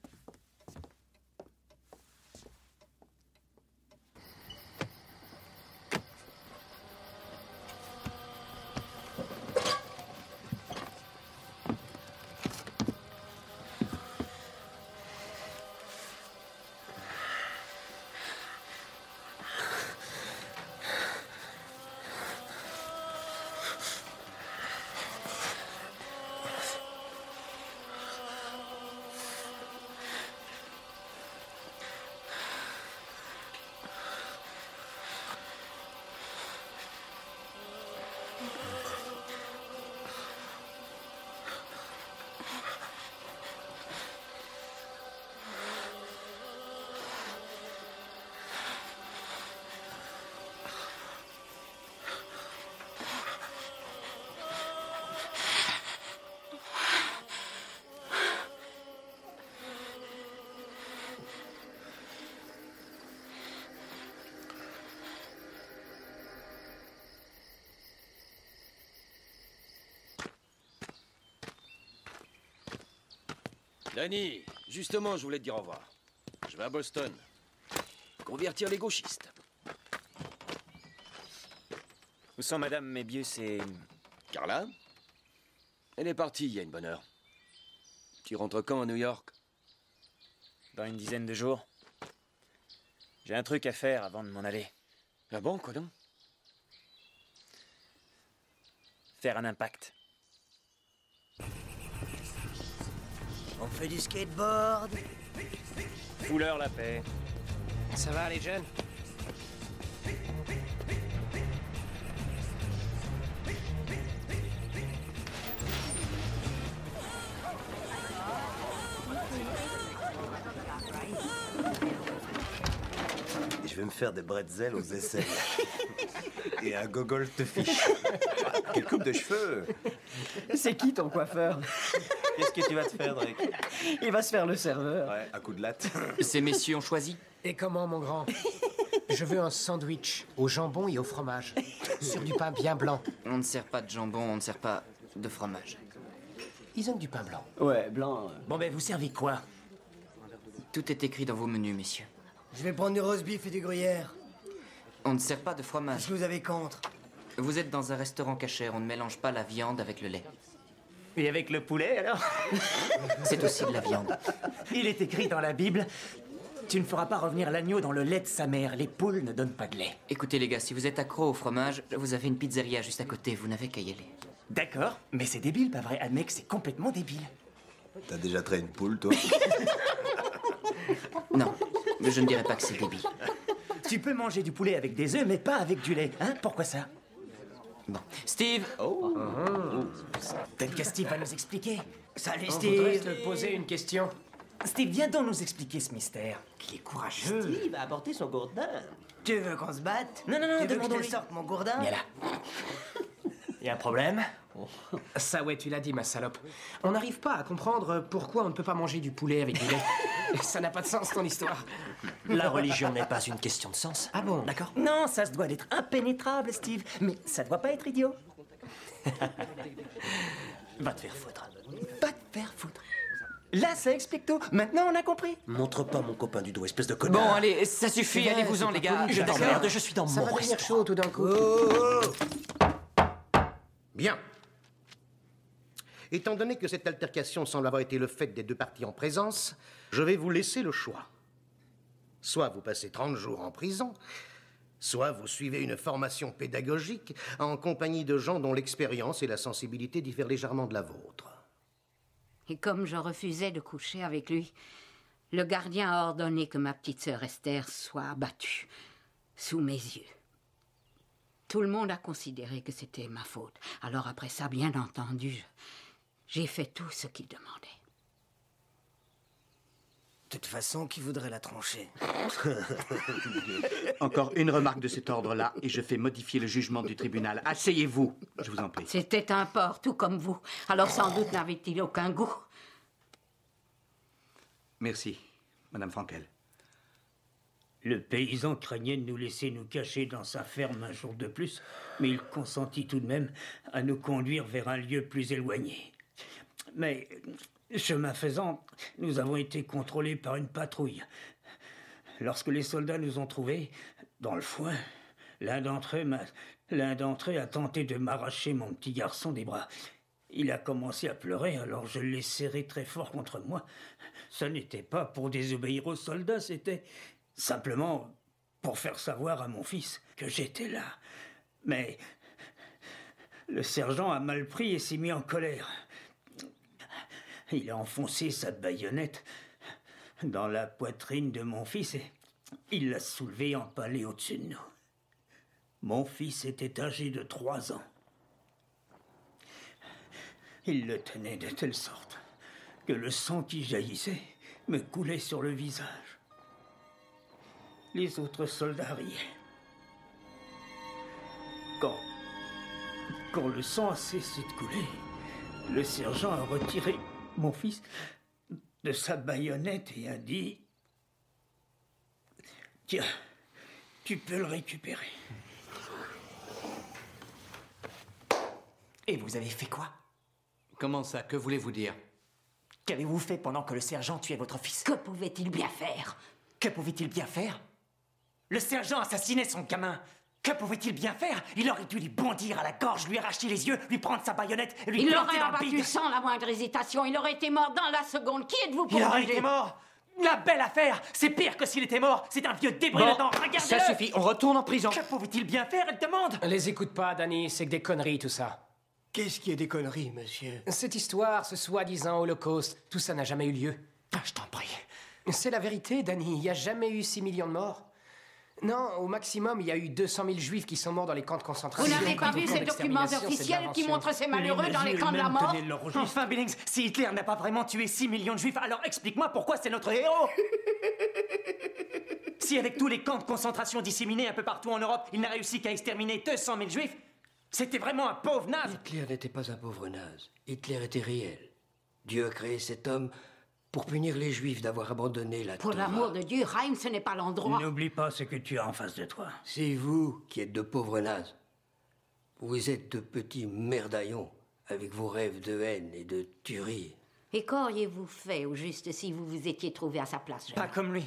Danny, justement, je voulais te dire au revoir. Je vais à Boston. Convertir les gauchistes. Où sont Madame Mébius et... Carla? Elle est partie il y a une bonne heure. Tu rentres quand à New York? Dans une dizaine de jours. J'ai un truc à faire avant de m'en aller. Ah bon, quoi donc? Faire un impact. On fait du skateboard. Fous-leur la paix. Ça va les jeunes? Je vais me faire des bretzels aux aisselles. Et un gogol te fiche. Quelle coupe de cheveux! C'est qui ton coiffeur? Qu'est-ce que tu vas te faire, Drake? Il va se faire le serveur. Ouais, à coup de latte. Ces messieurs ont choisi. Et comment, mon grand? Je veux un sandwich au jambon et au fromage. Sur du pain bien blanc. On ne sert pas de jambon, on ne sert pas de fromage. Ils ont du pain blanc. Ouais, blanc. Bon ben, vous servez quoi? Tout est écrit dans vos menus, messieurs. Je vais prendre du roast beef et du gruyère. On ne sert pas de fromage. Qu'est-ce que vous avez contre? Vous êtes dans un restaurant cachère, on ne mélange pas la viande avec le lait. Et avec le poulet, alors? C'est aussi de la viande. Il est écrit dans la Bible, tu ne feras pas revenir l'agneau dans le lait de sa mère. Les poules ne donnent pas de lait. Écoutez les gars, si vous êtes accro au fromage, vous avez une pizzeria juste à côté, vous n'avez qu'à y aller. D'accord, mais c'est débile, pas vrai? Admets que c'est complètement débile. T'as déjà traité une poule, toi? Non, je ne dirais pas que c'est débile. Tu peux manger du poulet avec des œufs, mais pas avec du lait, hein? Pourquoi ça? Bon. Steve! Peut-être que Steve va nous expliquer. Salut, On Steve. voudrait te poser une question. Steve, viens donc nous expliquer ce mystère. Qu'il est courageux. Steve a apporté son gourdin. Tu veux qu'on se batte? Non, non, non, Tu veux que je demandons-lui. te sorte mon gourdin? Viens là. Y a un problème? Ça, ouais, tu l'as dit, ma salope. On n'arrive pas à comprendre pourquoi on ne peut pas manger du poulet avec du lait. Ça n'a pas de sens, ton histoire. La religion n'est pas une question de sens. Ah bon? D'accord. Non, ça se doit d'être impénétrable, Steve. Mais ça doit pas être idiot. Va te faire foutre. Pas te faire foutre. Là, ça explique tout. Maintenant, on a compris. Montre pas mon copain du doigt, espèce de connard. Bon, allez, ça suffit, allez-vous-en, les gars. Je D'accord. t'emmerde, je suis dans Ça mon va devenir restaurant. chaud tout d'un coup. Bien. Étant donné que cette altercation semble avoir été le fait des deux parties en présence, je vais vous laisser le choix. Soit vous passez 30 jours en prison, soit vous suivez une formation pédagogique en compagnie de gens dont l'expérience et la sensibilité diffèrent légèrement de la vôtre. Et comme je refusais de coucher avec lui, le gardien a ordonné que ma petite sœur Esther soit abattue sous mes yeux. Tout le monde a considéré que c'était ma faute. Alors après ça, bien entendu, j'ai fait tout ce qu'il demandait. De toute façon, qui voudrait la trancher? Encore une remarque de cet ordre-là, et je fais modifier le jugement du tribunal. Asseyez-vous, je vous en prie. C'était un porc, tout comme vous. Alors sans doute n'avait-il aucun goût. Merci, Madame Frankel. Le paysan craignait de nous laisser nous cacher dans sa ferme un jour de plus, mais il consentit tout de même à nous conduire vers un lieu plus éloigné. Mais, chemin faisant, nous avons été contrôlés par une patrouille. Lorsque les soldats nous ont trouvés, dans le foin, l'un d'entre eux a tenté de m'arracher mon petit garçon des bras. Il a commencé à pleurer, alors je l'ai serré très fort contre moi. Ça n'était pas pour désobéir aux soldats, c'était simplement pour faire savoir à mon fils que j'étais là. Mais le sergent a mal pris et s'est mis en colère. Il a enfoncé sa baïonnette dans la poitrine de mon fils et il l'a soulevé empalé au-dessus de nous. Mon fils était âgé de 3 ans. Il le tenait de telle sorte que le sang qui jaillissait me coulait sur le visage. Les autres soldats riaient. Quand le sang a cessé de couler, le sergent a retiré mon fils de sa baïonnette et a dit « Tiens, tu peux le récupérer. » Et vous avez fait quoi? Comment ça? Que voulez-vous dire? Qu'avez-vous fait pendant que le sergent tuait votre fils? Que pouvait-il bien faire? Que pouvait-il bien faire? Le sergent assassinait son gamin. Que pouvait-il bien faire? Il aurait dû lui bondir à la gorge, lui arracher les yeux, lui prendre sa baïonnette et lui Il planter l'aurait dans le abattu bide. sans la moindre hésitation. Il aurait été mort dans la seconde. Qui êtes-vous pour Il aurait juger? été mort. La belle affaire. C'est pire que s'il était mort. C'est un vieux débris Bon, là-dedans. Regardez-le. ça suffit, on retourne en prison. Que pouvait-il bien faire? Elle demande. Les écoute pas, Danny, c'est que des conneries, tout ça. Qu'est-ce qui est des conneries, monsieur? Cette histoire, ce soi-disant holocauste, tout ça n'a jamais eu lieu. Je t'en prie. C'est la vérité, Danny. Il n'y a jamais eu 6 millions de morts. Non, au maximum, il y a eu 200 000 juifs qui sont morts dans les camps de concentration. Vous n'avez pas vu ces documents officiels qui montrent ces malheureux dans les camps de la mort? Enfin, Billings, si Hitler n'a pas vraiment tué 6 millions de juifs, alors explique-moi pourquoi c'est notre héros. Si avec tous les camps de concentration disséminés un peu partout en Europe, il n'a réussi qu'à exterminer 200 000 juifs, c'était vraiment un pauvre naze. Hitler n'était pas un pauvre naze. Hitler était réel. Dieu a créé cet homme pour punir les Juifs d'avoir abandonné la Pour Torah. l'amour de Dieu, Haïm, ce n'est pas l'endroit. N'oublie pas ce que tu as en face de toi. C'est vous qui êtes de pauvres nazes. Vous êtes de petits merdaillons avec vos rêves de haine et de tuerie. Et qu'auriez-vous fait au juste si vous vous étiez trouvé à sa place, jeune? Pas comme lui.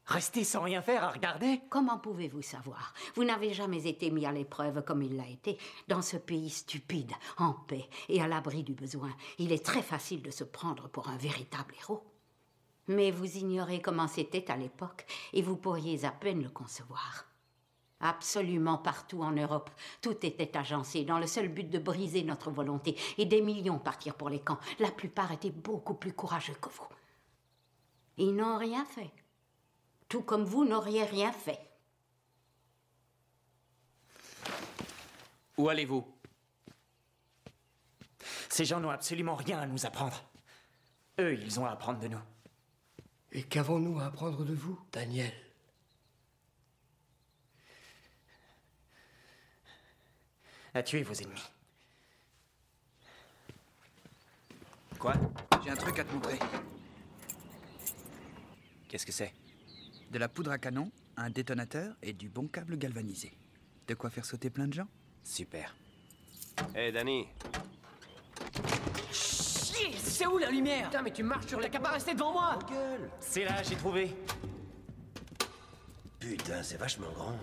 Rester sans rien faire à regarder? Comment pouvez-vous savoir? Vous n'avez jamais été mis à l'épreuve comme il l'a été. Dans ce pays stupide, en paix et à l'abri du besoin, il est très facile de se prendre pour un véritable héros. Mais vous ignorez comment c'était à l'époque et vous pourriez à peine le concevoir. Absolument partout en Europe, tout était agencé dans le seul but de briser notre volonté et des millions partirent pour les camps. La plupart étaient beaucoup plus courageux que vous. Ils n'ont rien fait. Tout comme vous n'auriez rien fait. Où allez-vous? Ces gens n'ont absolument rien à nous apprendre. Eux, ils ont à apprendre de nous. Et qu'avons-nous à apprendre de vous, Daniel? À tuer vos ennemis. Quoi? J'ai un truc à te montrer. Qu'est-ce que c'est? De la poudre à canon, un détonateur et du bon câble galvanisé. De quoi faire sauter plein de gens? Super. Hé, Danny. Chier, c'est où la lumière? Putain, mais tu marches sur... T'as qu'à pas rester devant moi! Gueule. C'est là, j'ai trouvé. Putain, c'est vachement grand.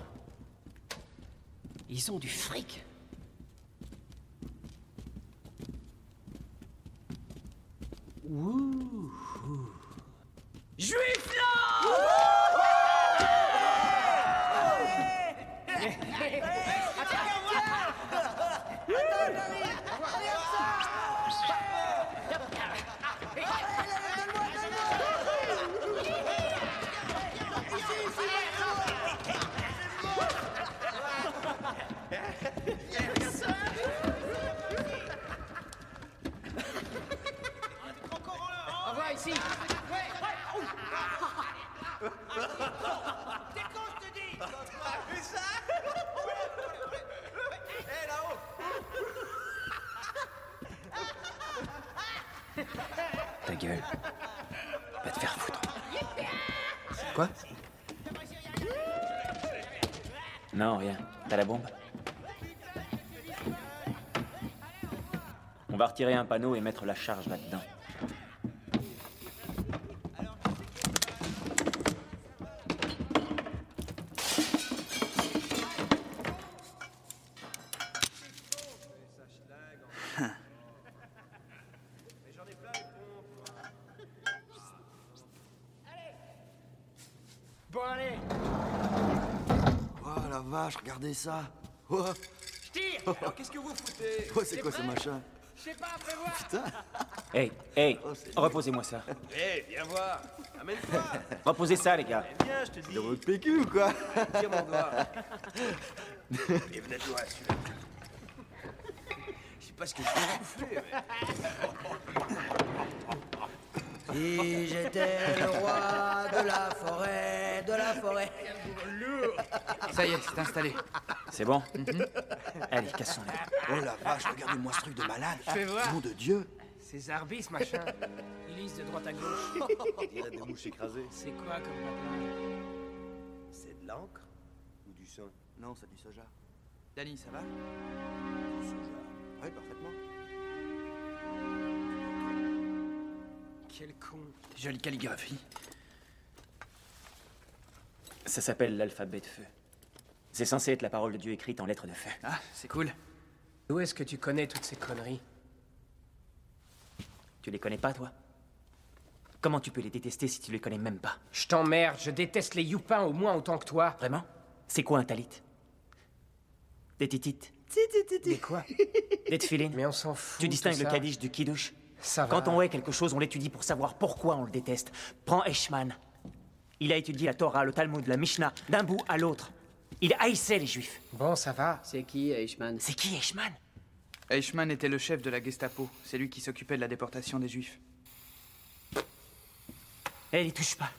Ils ont du fric. Ouh. Juif là! Envoie ici. T'es con, je te dis! T'as vu ça? Hé, là-haut! Ta gueule. Va te faire foutre. Quoi? Non, rien. T'as la bombe? On va retirer un panneau et mettre la charge là-dedans. Bon, allez. Oh la vache, regardez ça. Oh, Je tire. Alors, qu'est-ce que vous foutez? oh c'est quoi ce machin? Je sais pas, fais voir. Putain. Hey, reposez-moi ça. Hé, viens voir. Amène-toi. Reposez ça, les gars. Viens, je te dis. Dans votre PQ ou quoi? Tire mon doigt. Et venez-toi, celui-là. Je sais pas ce que je vais bouffer, mais... Si j'étais le roi de la forêt, Ça y est, c'est installé. C'est bon? Allez, cassons-le. Oh la vache, regardez-moi ce truc de malade. Fais voir. Nom de Dieu. Ces arbis, machin. Ils lisent de droite à gauche. On dirait des mouches écrasées. C'est quoi comme patelin? C'est de l'encre ou du sang? Non, c'est du soja. Danny, ça va? Du soja. Oui, parfaitement. Quel con. Jolie calligraphie. Ça s'appelle l'alphabet de feu. C'est censé être la parole de Dieu écrite en lettres de feu. Ah, c'est cool. D'où est-ce que tu connais toutes ces conneries? Tu les connais pas, toi? Comment tu peux les détester si tu les connais même pas? Je t'emmerde, je déteste les youpins au moins autant que toi. Vraiment? C'est quoi un talit? Des titites? Des quoi? Des tefilines? Mais on s'en fout. Tu distingues tout le ça. kaddish du kiddush? Ça va. Quand on hait quelque chose, on l'étudie pour savoir pourquoi on le déteste. Prends Eichmann. Il a étudié la Torah, le Talmud, la Mishnah, d'un bout à l'autre. Il haïssait les juifs. Bon, ça va. C'est qui, Eichmann? C'est qui, Eichmann? Eichmann était le chef de la Gestapo. C'est lui qui s'occupait de la déportation des Juifs. Eh, n'y touche pas.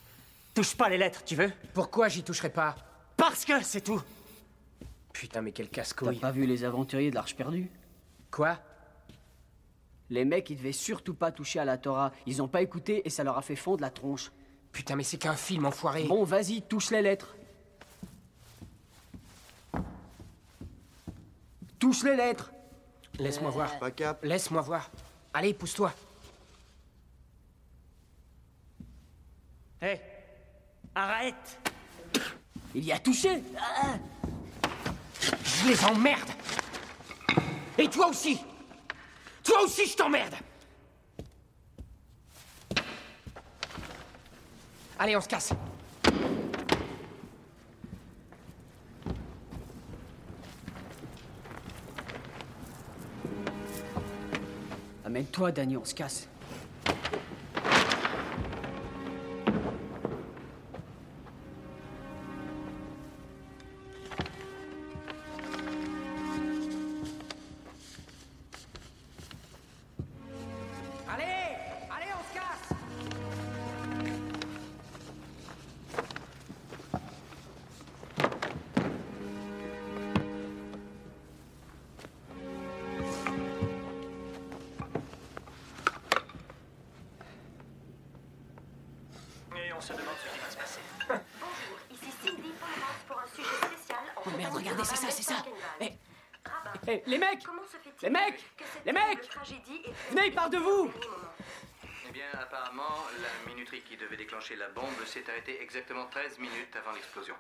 Touche pas les lettres, tu veux? Pourquoi j'y toucherai pas? Parce que c'est tout. Putain, mais quel T'as casse-couille. pas vu les aventuriers de l'Arche perdue? Quoi? Les mecs, ils devaient surtout pas toucher à la Torah. Ils ont pas écouté et ça leur a fait fondre la tronche. Putain, mais c'est qu'un film, enfoiré. Bon, vas-y, touche les lettres. Touche les lettres. Laisse-moi voir. Pas cap. Laisse-moi voir. Allez, pousse-toi. Hé, arrête! Il y a touché. Ah. Je les emmerde. Et toi aussi. Toi aussi, je t'emmerde. Allez, on se casse. Amène-toi, Danny, on se casse. On se demande ce qui va se passer. Bonjour, ici Cindy Florence pour un sujet spécial. Oh merde, regardez, c'est ça, c'est ça. Eh, les mecs, comment se fait-il les mecs, que cette les mecs, tragédie est venez, il part de vous. Eh bien, apparemment, la minuterie qui devait déclencher la bombe s'est arrêtée exactement 13 minutes avant l'explosion.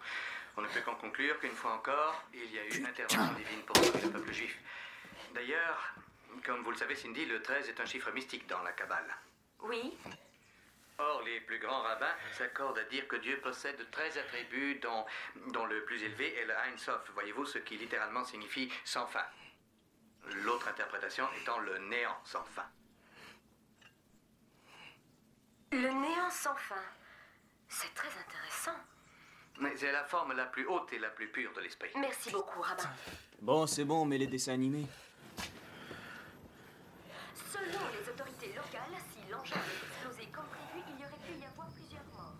On ne peut qu'en conclure qu'une fois encore, il y a eu intervention divine pour sauver le peuple juif. D'ailleurs, comme vous le savez, Cindy, le 13 est un chiffre mystique dans la Kabbale. Oui. Or, les plus grands rabbins s'accordent à dire que Dieu possède 13 attributs dont le plus élevé est le Ein Sof, voyez-vous, ce qui littéralement signifie sans fin. L'autre interprétation étant le néant sans fin. Le néant sans fin. C'est très intéressant. Mais c'est la forme la plus haute et la plus pure de l'esprit. Merci beaucoup, rabbin. Bon, c'est bon, mais les dessins animés. Selon les autorités locales, si l'engin avait explosé comme prévu, il y aurait pu y avoir plusieurs morts.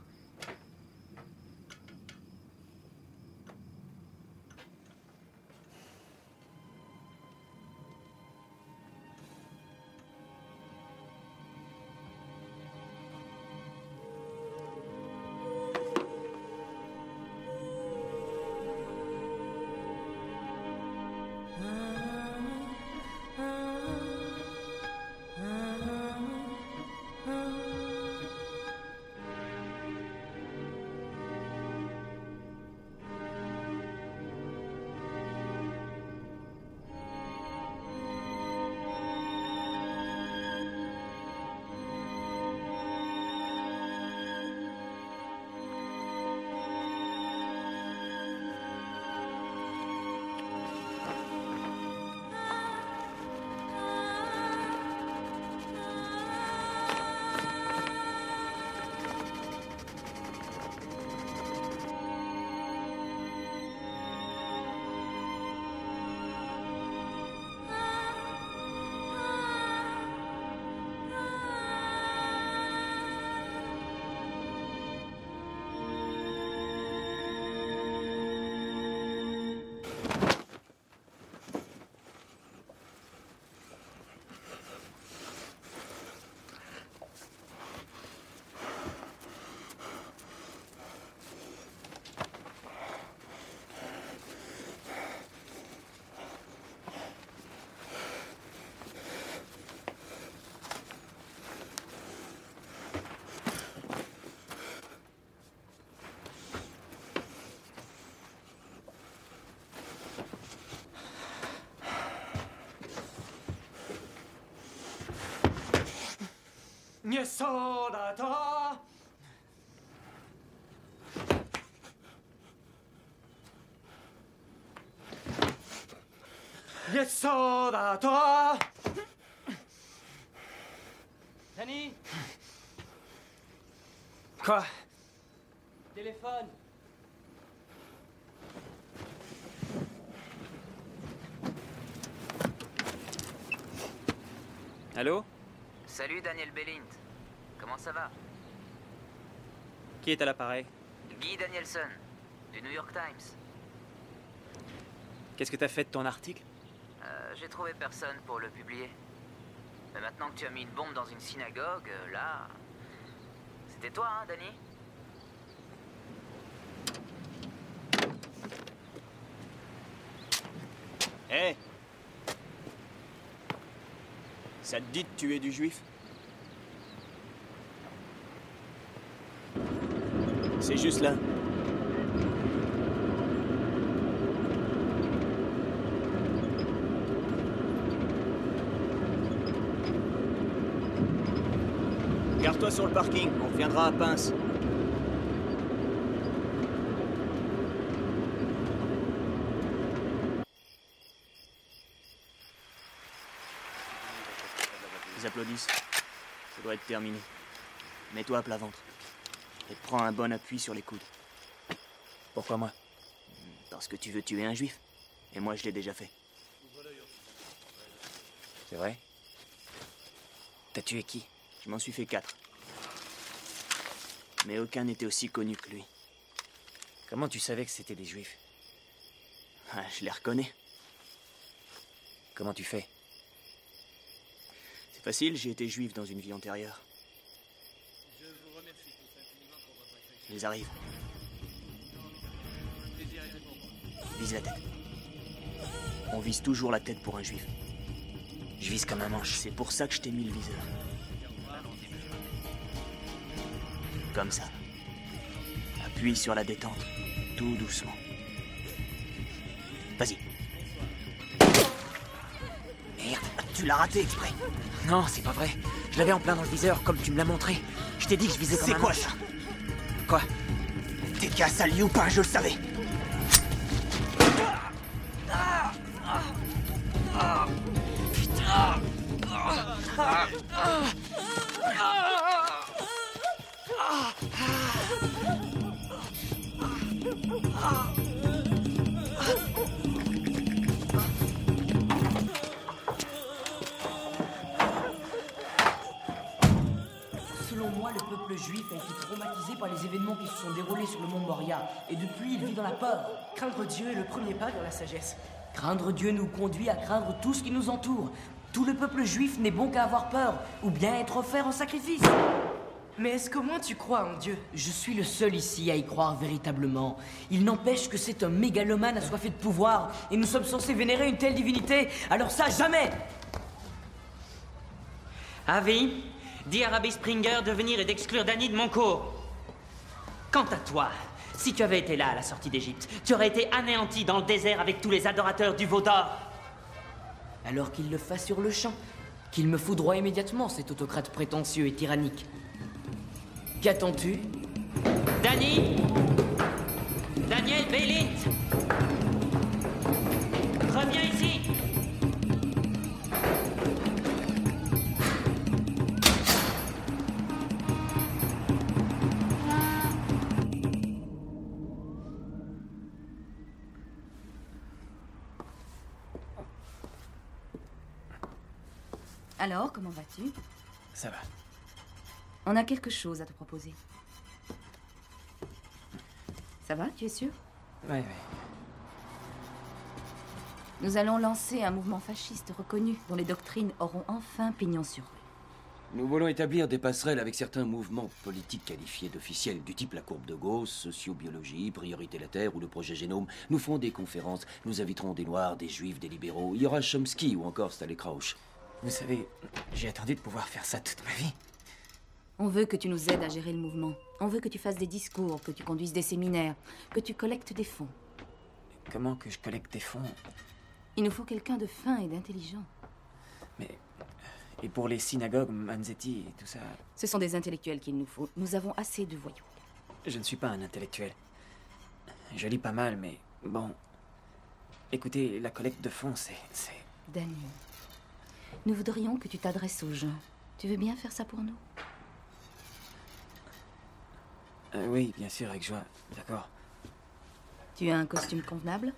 Yesodata. Yesodata. Danny. Quoi? Téléphone. Allô? Salut Daniel Bellint. Comment ça va? Qui est à l'appareil? Guy Danielson, du New York Times. Qu'est-ce que t'as fait de ton article? J'ai trouvé personne pour le publier. Mais maintenant que tu as mis une bombe dans une synagogue, là... C'était toi, hein, Danny? Hé! Hey. Ça te dit de tuer du juif? C'est juste là. Pose-toi sur le parking, on reviendra à Pince. Ils applaudissent. Ça doit être terminé. Mets-toi à plat ventre. Et prends un bon appui sur les coudes. Pourquoi moi? Parce que tu veux tuer un juif. Et moi, je l'ai déjà fait. C'est vrai? T'as tué qui? Je m'en suis fait 4. Mais aucun n'était aussi connu que lui. Comment tu savais que c'était des juifs? Ah, je les reconnais. Comment tu fais? C'est facile, j'ai été juif dans une vie antérieure. Ils arrivent. Vise la tête. On vise toujours la tête pour un juif. Je vise comme un manche. C'est pour ça que je t'ai mis le viseur. Comme ça. Appuie sur la détente, tout doucement. Vas-y. Merde, tu l'as raté exprès. Non, c'est pas vrai. Je l'avais en plein dans le viseur, comme tu me l'as montré. Je t'ai dit que je visais comme un manche. C'est quoi ça? Quoi? T'es qu'à sali ou pas, je le savais. Selon moi, le peuple juif a été traumatisé par les événements qui se sont déroulés sur le mont Moria. Et depuis, il vit dans la peur. Craindre Dieu est le premier pas vers la sagesse. Craindre Dieu nous conduit à craindre tout ce qui nous entoure. Tout le peuple juif n'est bon qu'à avoir peur, ou bien être offert en sacrifice. Mais est-ce qu'au moins tu crois en Dieu? Je suis le seul ici à y croire véritablement. Il n'empêche que c'est un mégalomane assoiffé de pouvoir, et nous sommes censés vénérer une telle divinité. Alors ça, jamais! Avi, dis à Rabbi Springer de venir et d'exclure Danny de mon cours. Quant à toi, si tu avais été là à la sortie d'Égypte, tu aurais été anéanti dans le désert avec tous les adorateurs du veau d'or. Alors qu'il le fasse sur le champ, qu'il me foudroie immédiatement, cet autocrate prétentieux et tyrannique. Qu'attends-tu? Danny! Daniel Beilint! Reviens ici! Alors, comment vas-tu? Ça va. On a quelque chose à te proposer. Ça va, tu es sûr? Oui. Nous allons lancer un mouvement fasciste reconnu, dont les doctrines auront enfin pignon sur rue. Nous voulons établir des passerelles avec certains mouvements politiques qualifiés d'officiels, du type la courbe de Gauss, sociobiologie, priorité la Terre ou le projet Génome. Nous ferons des conférences, nous inviterons des Noirs, des Juifs, des libéraux. Il y aura Chomsky ou encore Stanley Crouch. Vous savez, j'ai attendu de pouvoir faire ça toute ma vie. On veut que tu nous aides à gérer le mouvement. On veut que tu fasses des discours, que tu conduises des séminaires, que tu collectes des fonds. Comment que je collecte des fonds? Il nous faut quelqu'un de fin et d'intelligent. Mais... Et pour les synagogues, Manzetti et tout ça... Ce sont des intellectuels qu'il nous faut. Nous avons assez de voyous. Je ne suis pas un intellectuel. Je lis pas mal, mais bon... Écoutez, la collecte de fonds, c'est... Danny, nous voudrions que tu t'adresses aux gens. Tu veux bien faire ça pour nous? Oui, bien sûr, avec joie. D'accord. Tu as un costume convenable?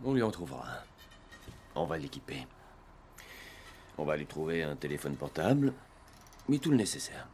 On lui en trouvera un. On va l'équiper. On va lui trouver un téléphone portable, mais tout le nécessaire.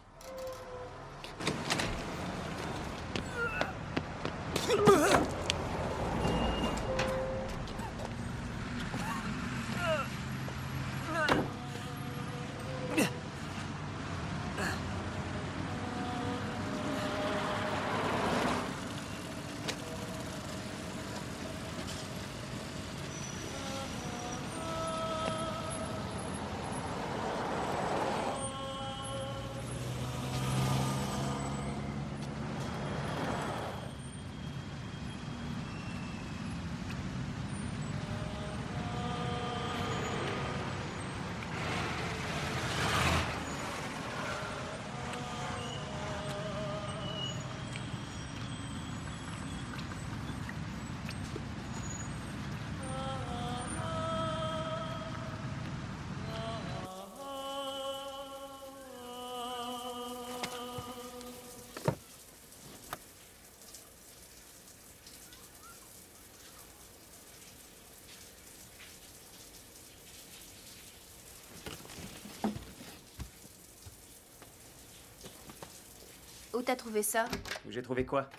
Où t'as trouvé ça? Où j'ai trouvé quoi?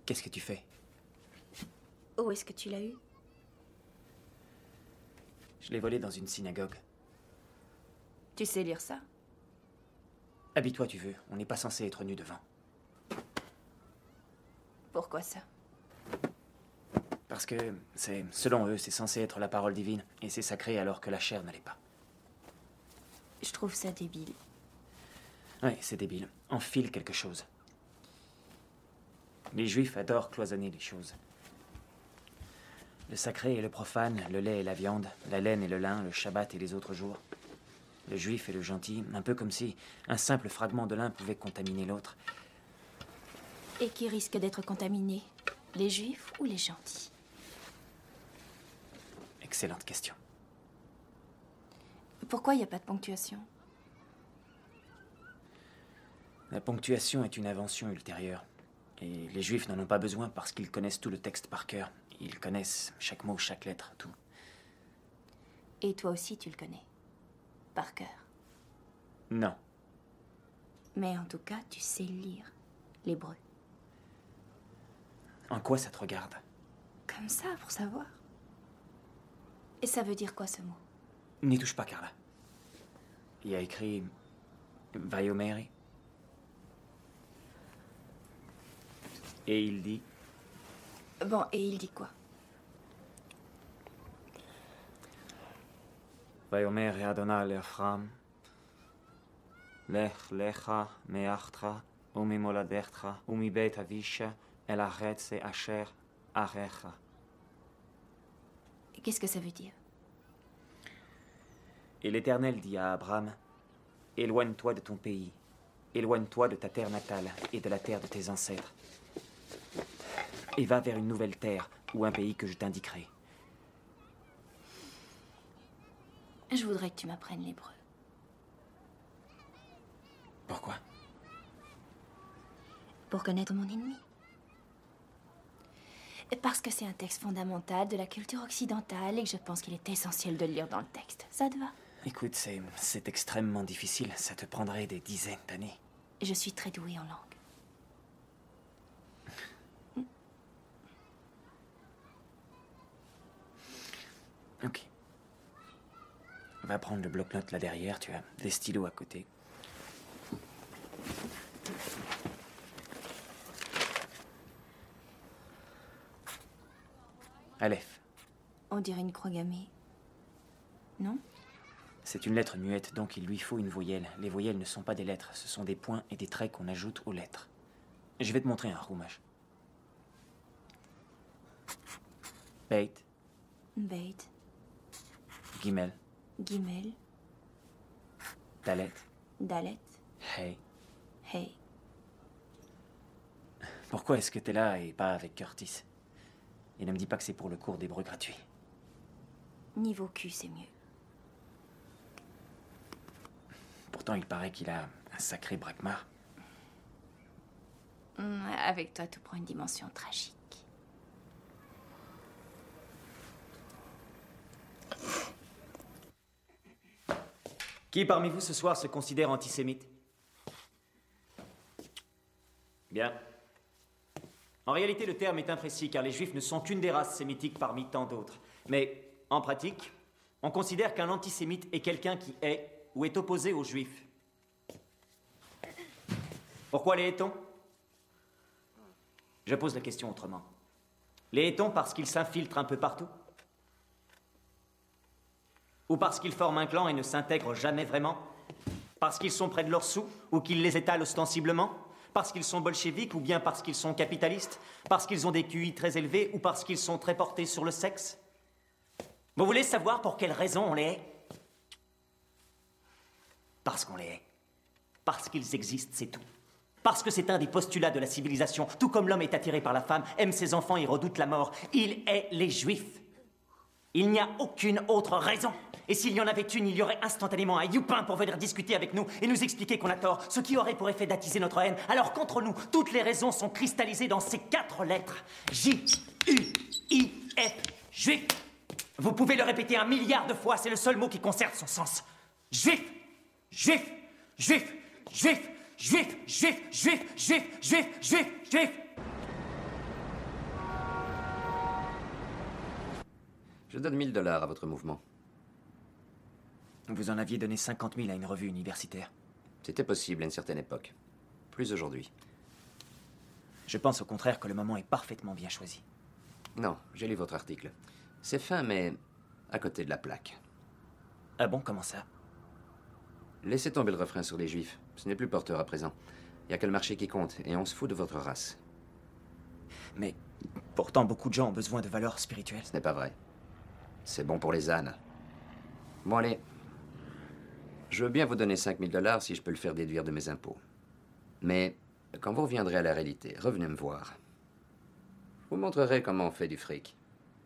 Qu'est-ce que tu fais? Où est-ce que tu l'as eu? Je l'ai volé dans une synagogue. Tu sais lire ça? Habille-toi, tu veux. On n'est pas censé être nu devant. Pourquoi ça? Parce que selon eux, c'est censé être la parole divine. Et c'est sacré alors que la chair ne l'est pas. Je trouve ça débile. Oui, c'est débile. Enfile quelque chose. Les Juifs adorent cloisonner les choses. Le sacré et le profane, le lait et la viande, la laine et le lin, le Shabbat et les autres jours. Le juif et le gentil, un peu comme si un simple fragment de l'un pouvait contaminer l'autre. Et qui risque d'être contaminé? Les juifs ou les gentils? Excellente question. Pourquoi il n'y a pas de ponctuation? La ponctuation est une invention ultérieure. Et les Juifs n'en ont pas besoin parce qu'ils connaissent tout le texte par cœur. Ils connaissent chaque mot, chaque lettre, tout. Et toi aussi, tu le connais. Par cœur. Non. Mais en tout cas, tu sais lire l'hébreu. En quoi ça te regarde? Comme ça, pour savoir. Et ça veut dire quoi, ce mot? N'y touche pas, Carla. Il y a écrit Vayomeri. Et il dit... Bon, et il dit quoi? Vayomeri Adonai l'Ephraim, Lech lecha meachtra, umimoladertra, umibet avisha, el aretz et asher arecha. Qu'est-ce que ça veut dire? Et l'Éternel dit à Abraham, éloigne-toi de ton pays, éloigne-toi de ta terre natale et de la terre de tes ancêtres, et va vers une nouvelle terre ou un pays que je t'indiquerai. Je voudrais que tu m'apprennes l'hébreu. Pourquoi? Pour connaître mon ennemi. Parce que c'est un texte fondamental de la culture occidentale et que je pense qu'il est essentiel de le lire dans le texte. Ça te va? Écoute, c'est extrêmement difficile. Ça te prendrait des dizaines d'années. Je suis très douée en langue. Ok. Va prendre le bloc-notes là derrière, tu as des stylos à côté. Aleph. On dirait une croix gammée. Non? C'est une lettre muette, donc il lui faut une voyelle. Les voyelles ne sont pas des lettres, ce sont des points et des traits qu'on ajoute aux lettres. Je vais te montrer un roumage. Beit. Beit. Gimel. Gimel. Dalet. Dalet. Hey. Hey. Pourquoi est-ce que t'es là et pas avec Curtis? Et ne me dis pas que c'est pour le cours d'hébreu gratuit. Niveau Q, c'est mieux. Pourtant, il paraît qu'il a un sacré braquemar. Avec toi, tout prend une dimension tragique. Qui parmi vous ce soir se considère antisémite? Bien. En réalité, le terme est imprécis car les Juifs ne sont qu'une des races sémitiques parmi tant d'autres. Mais, en pratique, on considère qu'un antisémite est quelqu'un qui est ou est opposé aux Juifs. Pourquoi les hait-on? Je pose la question autrement. Les hait-on parce qu'ils s'infiltrent un peu partout? Ou parce qu'ils forment un clan et ne s'intègrent jamais vraiment? Parce qu'ils sont près de leurs sous ou qu'ils les étalent ostensiblement? Parce qu'ils sont bolcheviques ou bien parce qu'ils sont capitalistes? Parce qu'ils ont des QI très élevés ou parce qu'ils sont très portés sur le sexe? Vous voulez savoir pour quelles raisons on les hait? Parce qu'on les hait. Parce qu'ils existent, c'est tout. Parce que c'est un des postulats de la civilisation. Tout comme l'homme est attiré par la femme, aime ses enfants et redoute la mort, il hait les Juifs. Il n'y a aucune autre raison. Et s'il y en avait une, il y aurait instantanément un youpin pour venir discuter avec nous et nous expliquer qu'on a tort, ce qui aurait pour effet d'attiser notre haine. Alors contre nous, toutes les raisons sont cristallisées dans ces 4 lettres. J-U-I-F. Juif. Vous pouvez le répéter 1 milliard de fois, c'est le seul mot qui conserve son sens. Juif. Juif. Juif. Juif. Juif, juif, juif, juif, juif, juif, juif. Je donne 1000 $ à votre mouvement. Vous en aviez donné 50 000 à une revue universitaire. C'était possible à une certaine époque. Plus aujourd'hui. Je pense au contraire que le moment est parfaitement bien choisi. Non, j'ai lu votre article. C'est fin, mais à côté de la plaque. Ah bon, comment ça? Laissez tomber le refrain sur les juifs. Ce n'est plus porteur à présent. Il n'y a que le marché qui compte, et on se fout de votre race. Mais pourtant, beaucoup de gens ont besoin de valeurs spirituelles. Ce n'est pas vrai. C'est bon pour les ânes. Bon, allez. Je veux bien vous donner 5 000 $ si je peux le faire déduire de mes impôts. Mais quand vous reviendrez à la réalité, revenez me voir. Je vous montrerai comment on fait du fric.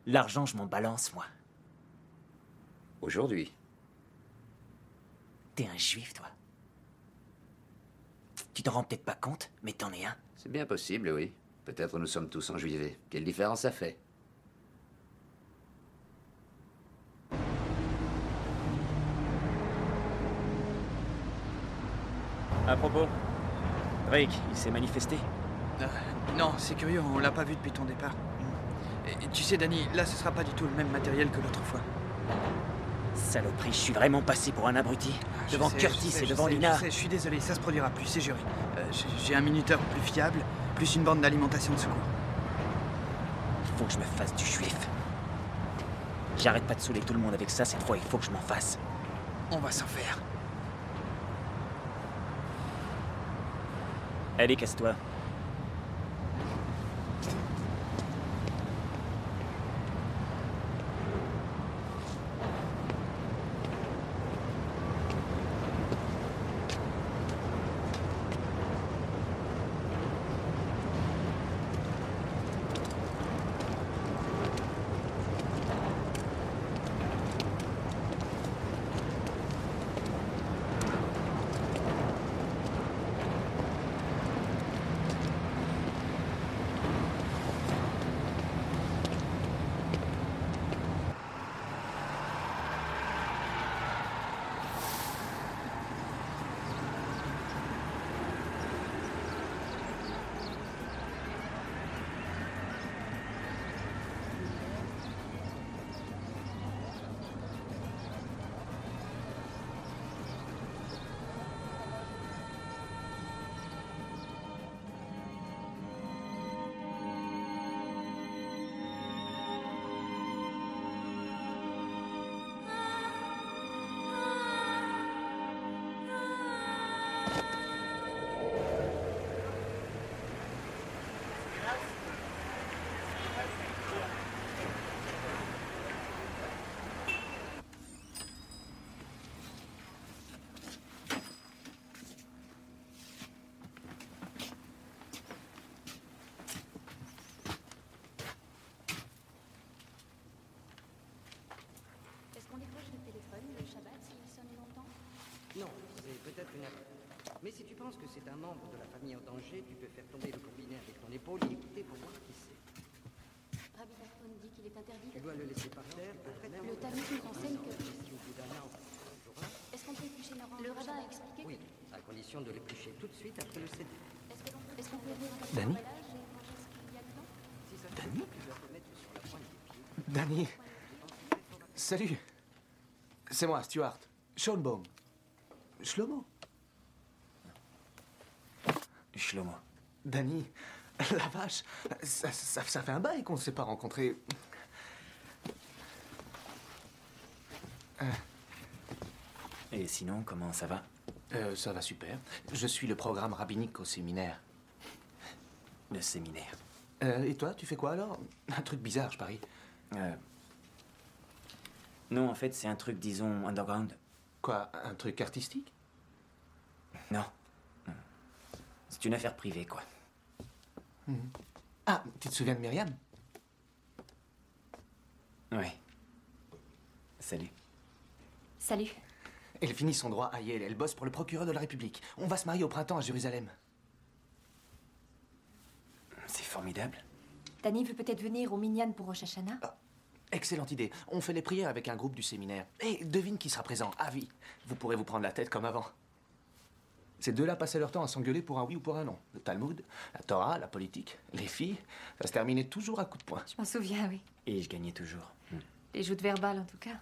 L'argent, je m'en balance, moi. Aujourd'hui. T'es un juif, toi. Tu t'en rends peut-être pas compte, mais t'en es un. C'est bien possible, oui. Peut-être nous sommes tous enjuivés. Quelle différence ça fait? À propos, Drake, il s'est manifesté? Non, c'est curieux, on l'a pas vu depuis ton départ. Et tu sais, Danny, là, ce sera pas du tout le même matériel que l'autre fois. Saloperie, je suis vraiment passé pour un abruti. Devant Curtis et devant Lina. Je suis désolé, ça se produira plus, c'est juré. J'ai un minuteur plus fiable, plus une bande d'alimentation de secours. Il faut que je me fasse du juif. J'arrête pas de saouler tout le monde avec ça, cette fois, il faut que je m'en fasse. On va s'en faire. Allez, casse-toi. Non, c'est peut-être une erreur. Mais si tu penses que c'est un membre de la famille en danger, tu peux faire tomber le combiné avec ton épaule et écouter pour voir qui c'est. Rabbi Tarfon dit qu'il est interdit. Tu dois le laisser par terre. Le Talmud nous enseigne que... Est-ce qu'on peut éplucher nos rangs? Le rabbin a expliqué. Oui, à condition de l'éplucher tout de suite après le CD. Est-ce qu'on peut ouvrir un Danny? emballage et manger ce qu'il y a dedans? Si ça te plaît, tu dois te mettre sur la pointe des pieds. Danny. Salut. C'est moi, Stuart. Schoenbaum. Shlomo. Shlomo. Danny, la vache, ça fait un bail qu'on ne s'est pas rencontrés. Et sinon, comment ça va? Ça va super. Je suis le programme rabbinique au séminaire. Le séminaire. Et toi, tu fais quoi alors? Un truc bizarre, je parie. Non, en fait, c'est un truc, disons, underground. Quoi, un truc artistique? Non. C'est une affaire privée, quoi. Ah, tu te souviens de Myriam? Oui. Salut. Salut. Elle finit son droit à Yale. Elle bosse pour le procureur de la République. On va se marier au printemps à Jérusalem. C'est formidable. Danny veut peut-être venir au Minyan pour Rosh Hashanah. Excellente idée. On fait les prières avec un groupe du séminaire. Et devine qui sera présent. Avi. Vous pourrez vous prendre la tête comme avant. Ces deux-là passaient leur temps à s'engueuler pour un oui ou pour un non. Le Talmud, la Torah, la politique, les filles, ça se terminait toujours à coups de poing. Je m'en souviens, oui. Et je gagnais toujours. Les joutes verbales, en tout cas.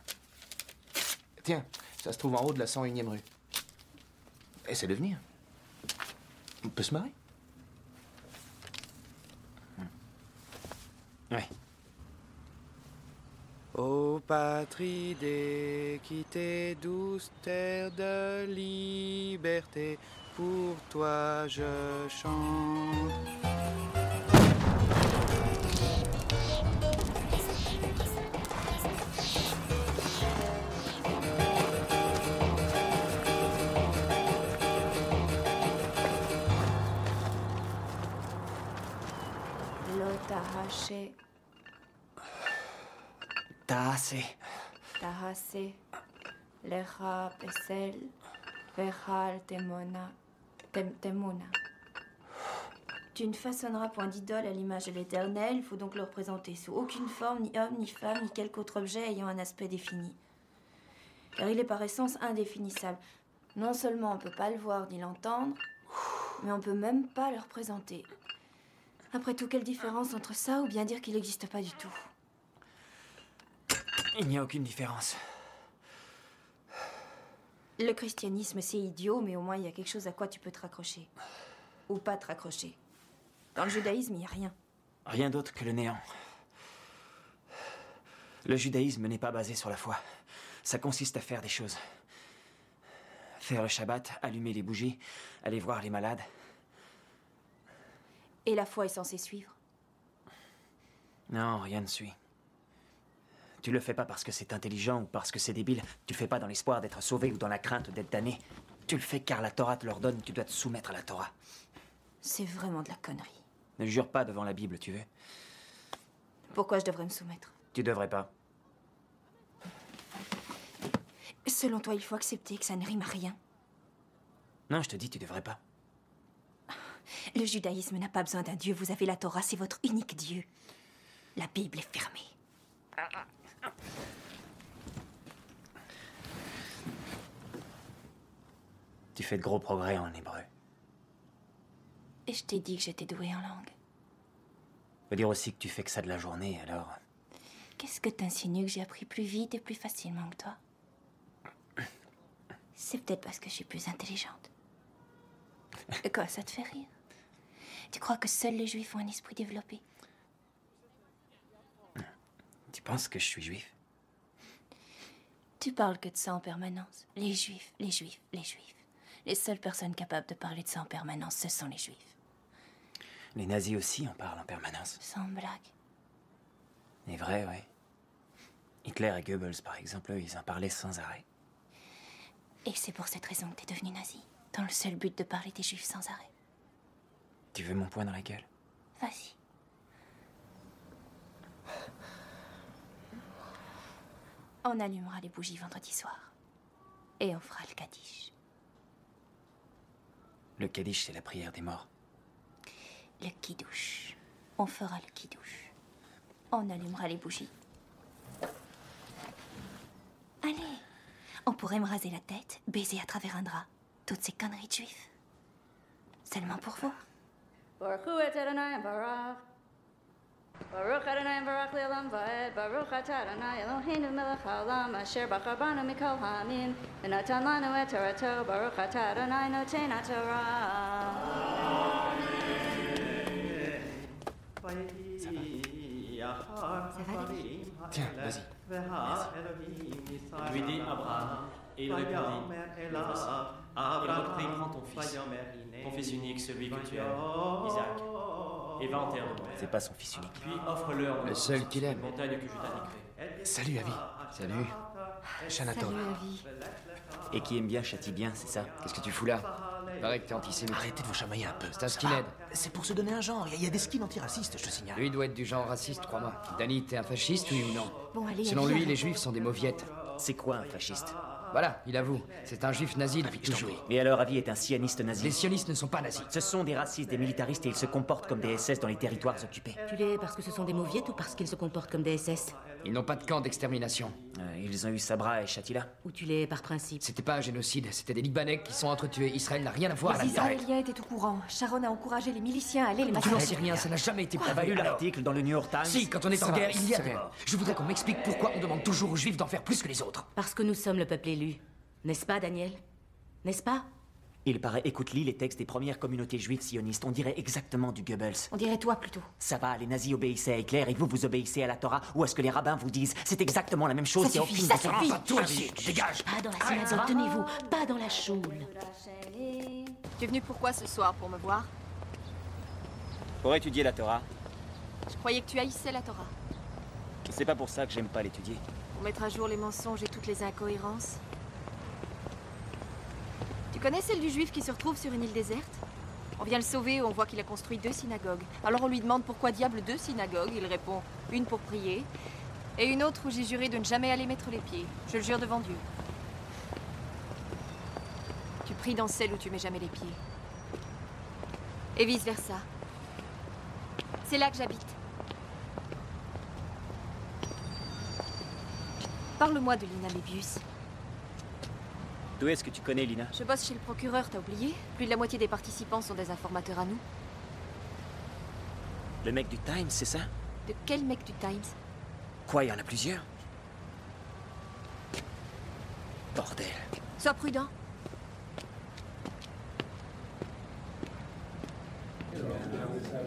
Tiens, ça se trouve en haut de la 101e rue. Essaie de venir. On peut se marrer. Ouais. Ô patrie des quittées, douce terre de liberté, pour toi je chante. Tahaché, Tahassé. Tahassé, Lecha Pesel, Vechal Temona, Temuna. Tu ne façonneras point d'idole à l'image de l'Éternel, il faut donc le représenter sous aucune forme, ni homme, ni femme, ni quelque autre objet ayant un aspect défini. Car il est par essence indéfinissable. Non seulement on ne peut pas le voir ni l'entendre, mais on ne peut même pas le représenter. Après tout, quelle différence entre ça ou bien dire qu'il n'existe pas du tout? Il n'y a aucune différence. Le christianisme, c'est idiot, mais au moins il y a quelque chose à quoi tu peux te raccrocher. Ou pas te raccrocher. Dans le judaïsme, il n'y a rien. Rien d'autre que le néant. Le judaïsme n'est pas basé sur la foi. Ça consiste à faire des choses. Faire le Shabbat, allumer les bougies, aller voir les malades. Et la foi est censée suivre? Non, rien ne suit. Tu le fais pas parce que c'est intelligent ou parce que c'est débile. Tu le fais pas dans l'espoir d'être sauvé ou dans la crainte d'être damné. Tu le fais car la Torah te l'ordonne, tu dois te soumettre à la Torah. C'est vraiment de la connerie. Ne jure pas devant la Bible, tu veux? Pourquoi je devrais me soumettre? Tu devrais pas. Selon toi, il faut accepter que ça ne rime à rien. Non, je te dis, tu devrais pas. Le judaïsme n'a pas besoin d'un dieu. Vous avez la Torah, c'est votre unique dieu. La Bible est fermée. Tu fais de gros progrès en hébreu. Et je t'ai dit que j'étais douée en langue. Faut dire aussi que tu fais que ça de la journée, alors... Qu'est-ce que t'insinues que j'ai appris plus vite et plus facilement que toi? C'est peut-être parce que je suis plus intelligente. Quoi, ça te fait rire? Tu crois que seuls les juifs ont un esprit développé? Tu penses que je suis juif? Tu parles que de ça en permanence. Les juifs, les juifs, les juifs. Les seules personnes capables de parler de ça en permanence, ce sont les juifs. Les nazis aussi en parlent en permanence. Sans blague. C'est vrai, ouais. Hitler et Goebbels, par exemple, eux, ils en parlaient sans arrêt. Et c'est pour cette raison que t'es devenu nazi. Dans le seul but de parler des juifs sans arrêt. Tu veux mon poing dans la gueule? Vas-y. On allumera les bougies vendredi soir. Et on fera le Kaddish. Le Kaddish, c'est la prière des morts. Le Kiddush. On fera le Kiddush. On allumera les bougies. Allez, on pourrait me raser la tête, baiser à travers un drap. Toutes ces conneries de juifs. Seulement pour voir. Baruch Adonai Barach. Baruch Adonai Barach Le'olam Va'ed. Baruch Atah Adonai Eloheinu Melech Haolam Asher Bachar Banu Mikol Ha'amim V'natan Lanu Et Torato. Baruch Atah Adonai Noten HaTorah. Tiens, vas-y. Lui dit Abraham, et il répondit, le voici. Il reprit, prends ton fils unique, celui que tu aimes, Isaac, et va en terre de Moab. C'est pas son fils unique. Puis offre-le en Le seul qu'il aime. montagne que je t'indiquerai. Salut, Avi. Salut. Shanato. Salut, Avi. Et qui aime bien châtie bien, c'est ça? Qu'est-ce que tu fous là? Paraît que t'es antisémite. Arrêtez de vous chamailler un peu. C'est un skinhead. C'est pour se donner un genre. Il y a des skins antiracistes, je te signale. Lui doit être du genre raciste, crois-moi. Danny, t'es un fasciste, oui ou non? Bon, allez, Selon allez, lui, allez. les juifs sont des mauviettes. C'est quoi un fasciste? Voilà, il avoue. C'est un juif nazi depuis toujours. Et alors, Avi est un sioniste nazi. Les sionistes ne sont pas nazis. Ce sont des racistes, des militaristes et ils se comportent comme des SS dans les territoires occupés. Tu les hais parce que ce sont des mauviettes ou parce qu'ils se comportent comme des SS? Ils n'ont pas de camp d'extermination. Ils ont eu Sabra et Shatila. Ou tu les hais par principe? C'était pas un génocide, c'était des Libanais qui sont entretués. Israël n'a rien à voir Les là-dedans. Israéliens étaient au courant. Sharon a encouragé les miliciens à aller les Tu massacrer. n'en sais rien, ça n'a jamais été T'as pas prouvé. lu l'article dans le New York Times? Si, quand on est Ça en va, guerre, il y a c'est des vrai. morts. Je voudrais qu'on m'explique pourquoi on demande toujours aux juifs d'en faire plus que les autres. Parce que nous sommes le peuple élu. N'est-ce pas, Daniel? N'est-ce pas? Il paraît, écoute, lis les textes des premières communautés juives sionistes. On dirait exactement du Goebbels. On dirait toi plutôt. Ça va, les nazis obéissaient à Hitler et vous, vous obéissez à la Torah. Ou à ce que les rabbins vous disent. C'est exactement la même chose. Ça il y a suffit, aucune ça différence. suffit. Toi aussi, dégage. Pas dans la synagogue, tenez-vous. Pas dans la choule. Tu es venu pourquoi ce soir? Pour me voir? Pour étudier la Torah. Je croyais que tu haïssais la Torah. C'est pas pour ça que j'aime pas l'étudier. Pour mettre à jour les mensonges et toutes les incohérences. Tu connais celle du juif qui se retrouve sur une île déserte? On vient le sauver et on voit qu'il a construit 2 synagogues. Alors on lui demande pourquoi diable 2 synagogues. Il répond, une pour prier et une autre où j'ai juré de ne jamais aller mettre les pieds. Je le jure devant Dieu. Tu pries dans celle où tu mets jamais les pieds. Et vice versa. C'est là que j'habite. Parle-moi de Lina Mébius. D'où est-ce que tu connais Lina? Je bosse chez le procureur, t'as oublié? Plus de la moitié des participants sont des informateurs à nous. Le mec du Times, c'est ça? De quel mec du Times? Quoi, il y en a plusieurs? Bordel. Sois prudent.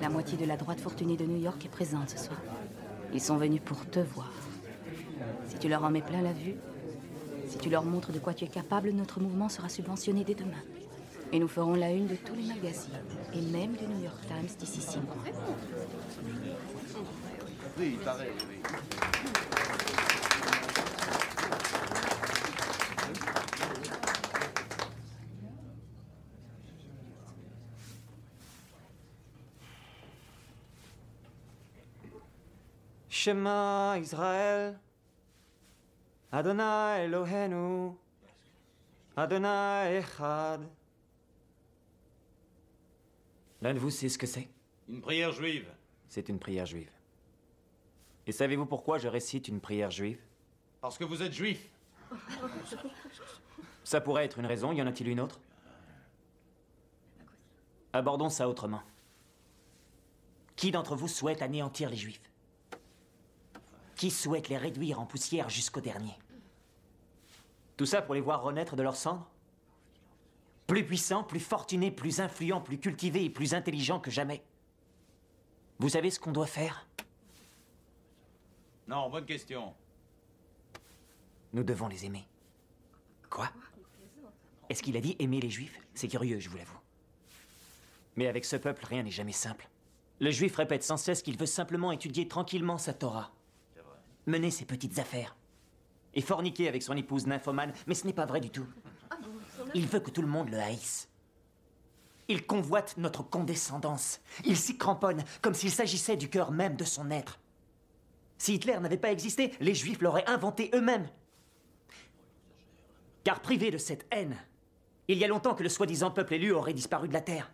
La moitié de la droite fortunée de New York est présente ce soir. Ils sont venus pour te voir. Si tu leur en mets plein la vue, si tu leur montres de quoi tu es capable, notre mouvement sera subventionné dès demain. Et nous ferons la une de tous les magazines, et même du New York Times d'ici 6 mois. Oui, il paraît, oui. Shema Israël, Adonai Elohenu, Adonai Echad. L'un de vous sait ce que c'est? Une prière juive. C'est une prière juive. Et savez-vous pourquoi je récite une prière juive? Parce que vous êtes juif. Ça pourrait être une raison, y en a-t-il une autre? Abordons ça autrement. Qui d'entre vous souhaite anéantir les Juifs? Qui souhaite les réduire en poussière jusqu'au dernier? Tout ça pour les voir renaître de leurs cendres? Plus puissants, plus fortunés, plus influents, plus cultivés et plus intelligents que jamais. Vous savez ce qu'on doit faire? Non, bonne question. Nous devons les aimer. Quoi? Est-ce qu'il a dit aimer les Juifs? C'est curieux, je vous l'avoue. Mais avec ce peuple, rien n'est jamais simple. Le Juif répète sans cesse qu'il veut simplement étudier tranquillement sa Torah. Mener ses petites affaires. Et forniquer avec son épouse nymphomane, mais ce n'est pas vrai du tout. Il veut que tout le monde le haïsse. Il convoite notre condescendance. Il s'y cramponne, comme s'il s'agissait du cœur même de son être. Si Hitler n'avait pas existé, les Juifs l'auraient inventé eux-mêmes. Car privé de cette haine, il y a longtemps que le soi-disant peuple élu aurait disparu de la terre.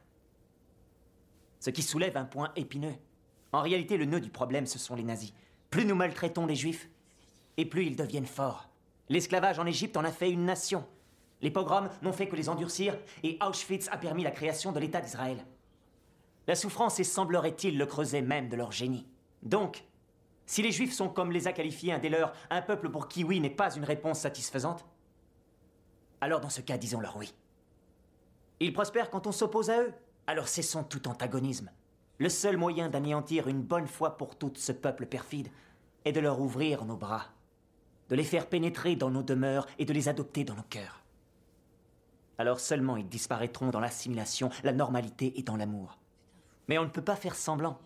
Ce qui soulève un point épineux. En réalité, le nœud du problème, ce sont les nazis. Plus nous maltraitons les Juifs, et plus ils deviennent forts. L'esclavage en Égypte en a fait une nation. Les pogroms n'ont fait que les endurcir, et Auschwitz a permis la création de l'État d'Israël. La souffrance est, semblerait-il, le creuset même de leur génie. Donc, si les Juifs sont, comme les a qualifiés un des leurs, un peuple pour qui oui n'est pas une réponse satisfaisante, alors dans ce cas, disons-leur oui. Ils prospèrent quand on s'oppose à eux, alors cessons tout antagonisme. Le seul moyen d'anéantir une bonne fois pour toutes ce peuple perfide est de leur ouvrir nos bras, de les faire pénétrer dans nos demeures et de les adopter dans nos cœurs. Alors seulement ils disparaîtront dans l'assimilation, la normalité et dans l'amour. Mais on ne peut pas faire semblant.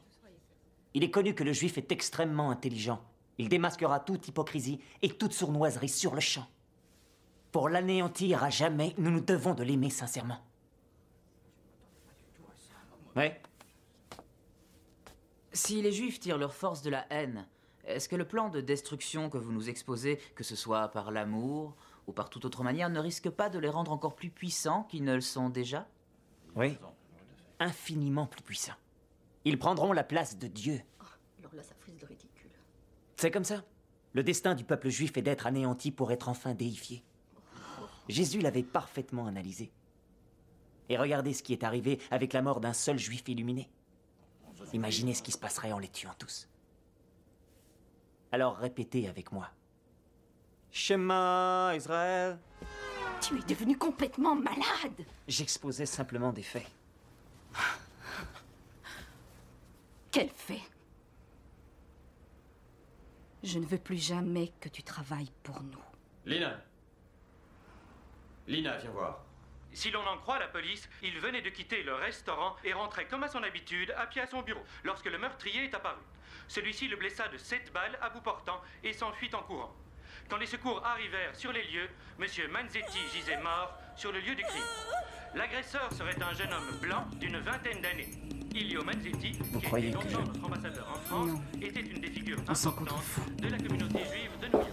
Il est connu que le Juif est extrêmement intelligent. Il démasquera toute hypocrisie et toute sournoiserie sur le champ. Pour l'anéantir à jamais, nous nous devons de l'aimer sincèrement. Ouais. Si les Juifs tirent leur force de la haine, est-ce que le plan de destruction que vous nous exposez, que ce soit par l'amour ou par toute autre manière, ne risque pas de les rendre encore plus puissants qu'ils ne le sont déjà? Oui, infiniment plus puissants. Ils prendront la place de Dieu. Alors là, ça frise de ridicule. C'est comme ça. Le destin du peuple juif est d'être anéanti pour être enfin déifié. Jésus l'avait parfaitement analysé. Et regardez ce qui est arrivé avec la mort d'un seul juif illuminé. Imaginez ce qui se passerait en les tuant tous. Alors répétez avec moi. Shema Israël. Tu es devenu complètement malade. J'exposais simplement des faits. Quel fait? Je ne veux plus jamais que tu travailles pour nous. Lina, viens voir. Si l'on en croit la police, il venait de quitter le restaurant et rentrait comme à son habitude à pied à son bureau lorsque le meurtrier est apparu. Celui-ci le blessa de 7 balles à bout portant et s'enfuit en courant. Quand les secours arrivèrent sur les lieux, M. Manzetti gisait mort sur le lieu du crime. L'agresseur serait un jeune homme blanc d'une 20aine d'années. Ilio Manzetti, qui était longtemps notre ambassadeur en France, était une des figures importantes de la communauté juive de New York.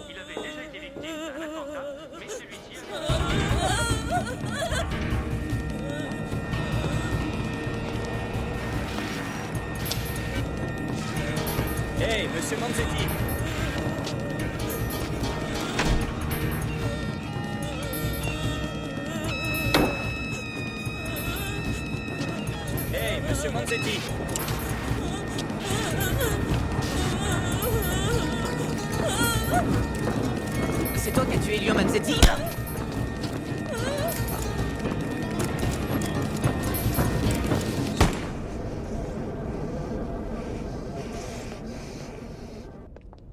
Il avait déjà été victime d'un attentat, mais celui-ci Hey, monsieur Manzetti! Hey, monsieur Manzetti! C'est toi qui as tué Elio Manzetti?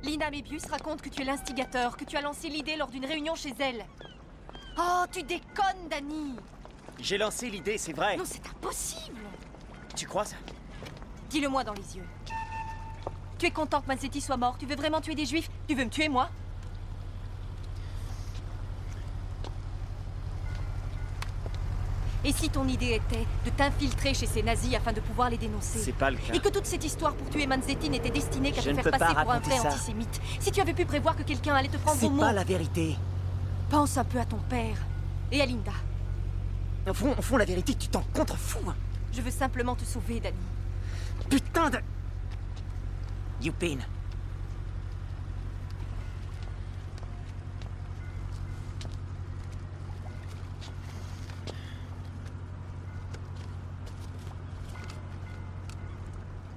Lina Mébius raconte que tu es l'instigateur, que tu as lancé l'idée lors d'une réunion chez elle. Oh, tu déconnes, Danny! J'ai lancé l'idée, c'est vrai. Non, c'est impossible! Tu crois ça? Dis-le-moi dans les yeux. Tu es content que Manzetti soit mort? Tu veux vraiment tuer des juifs? Tu veux me tuer, moi? Et si ton idée était de t'infiltrer chez ces nazis afin de pouvoir les dénoncer? C'est pas le cas. Et que toute cette histoire pour tuer Manzetti n'était destinée qu'à Je te ne faire peux pas passer pour un raconter vrai ça. antisémite? Si tu avais pu prévoir que quelqu'un allait te prendre au mot... C'est pas la vérité. Pense un peu à ton père et à Linda. Au fond, la vérité, tu t'en contrefous. Je veux simplement te sauver, Danny. Putain de... Youpin.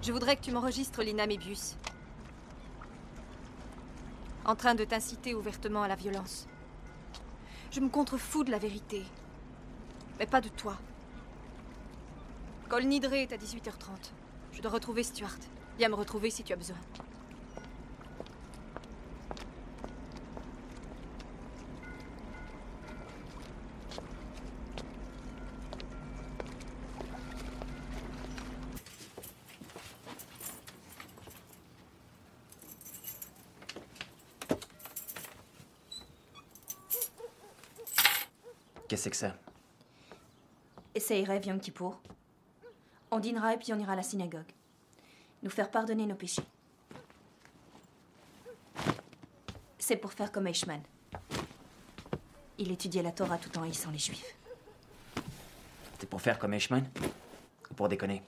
Je voudrais que tu m'enregistres, Lina Mébius. En train de t'inciter ouvertement à la violence. Je me contrefous de la vérité. Mais pas de toi. Col Nidré est à 18h30. Je dois retrouver Stuart. Viens me retrouver si tu as besoin. Qu'est-ce que c'est que ça? C'est Erev Yom Kippour. On dînera et puis on ira à la synagogue. Nous faire pardonner nos péchés. C'est pour faire comme Eichmann. Il étudiait la Torah tout en haïssant les Juifs. C'est pour faire comme Eichmann? Ou pour déconner?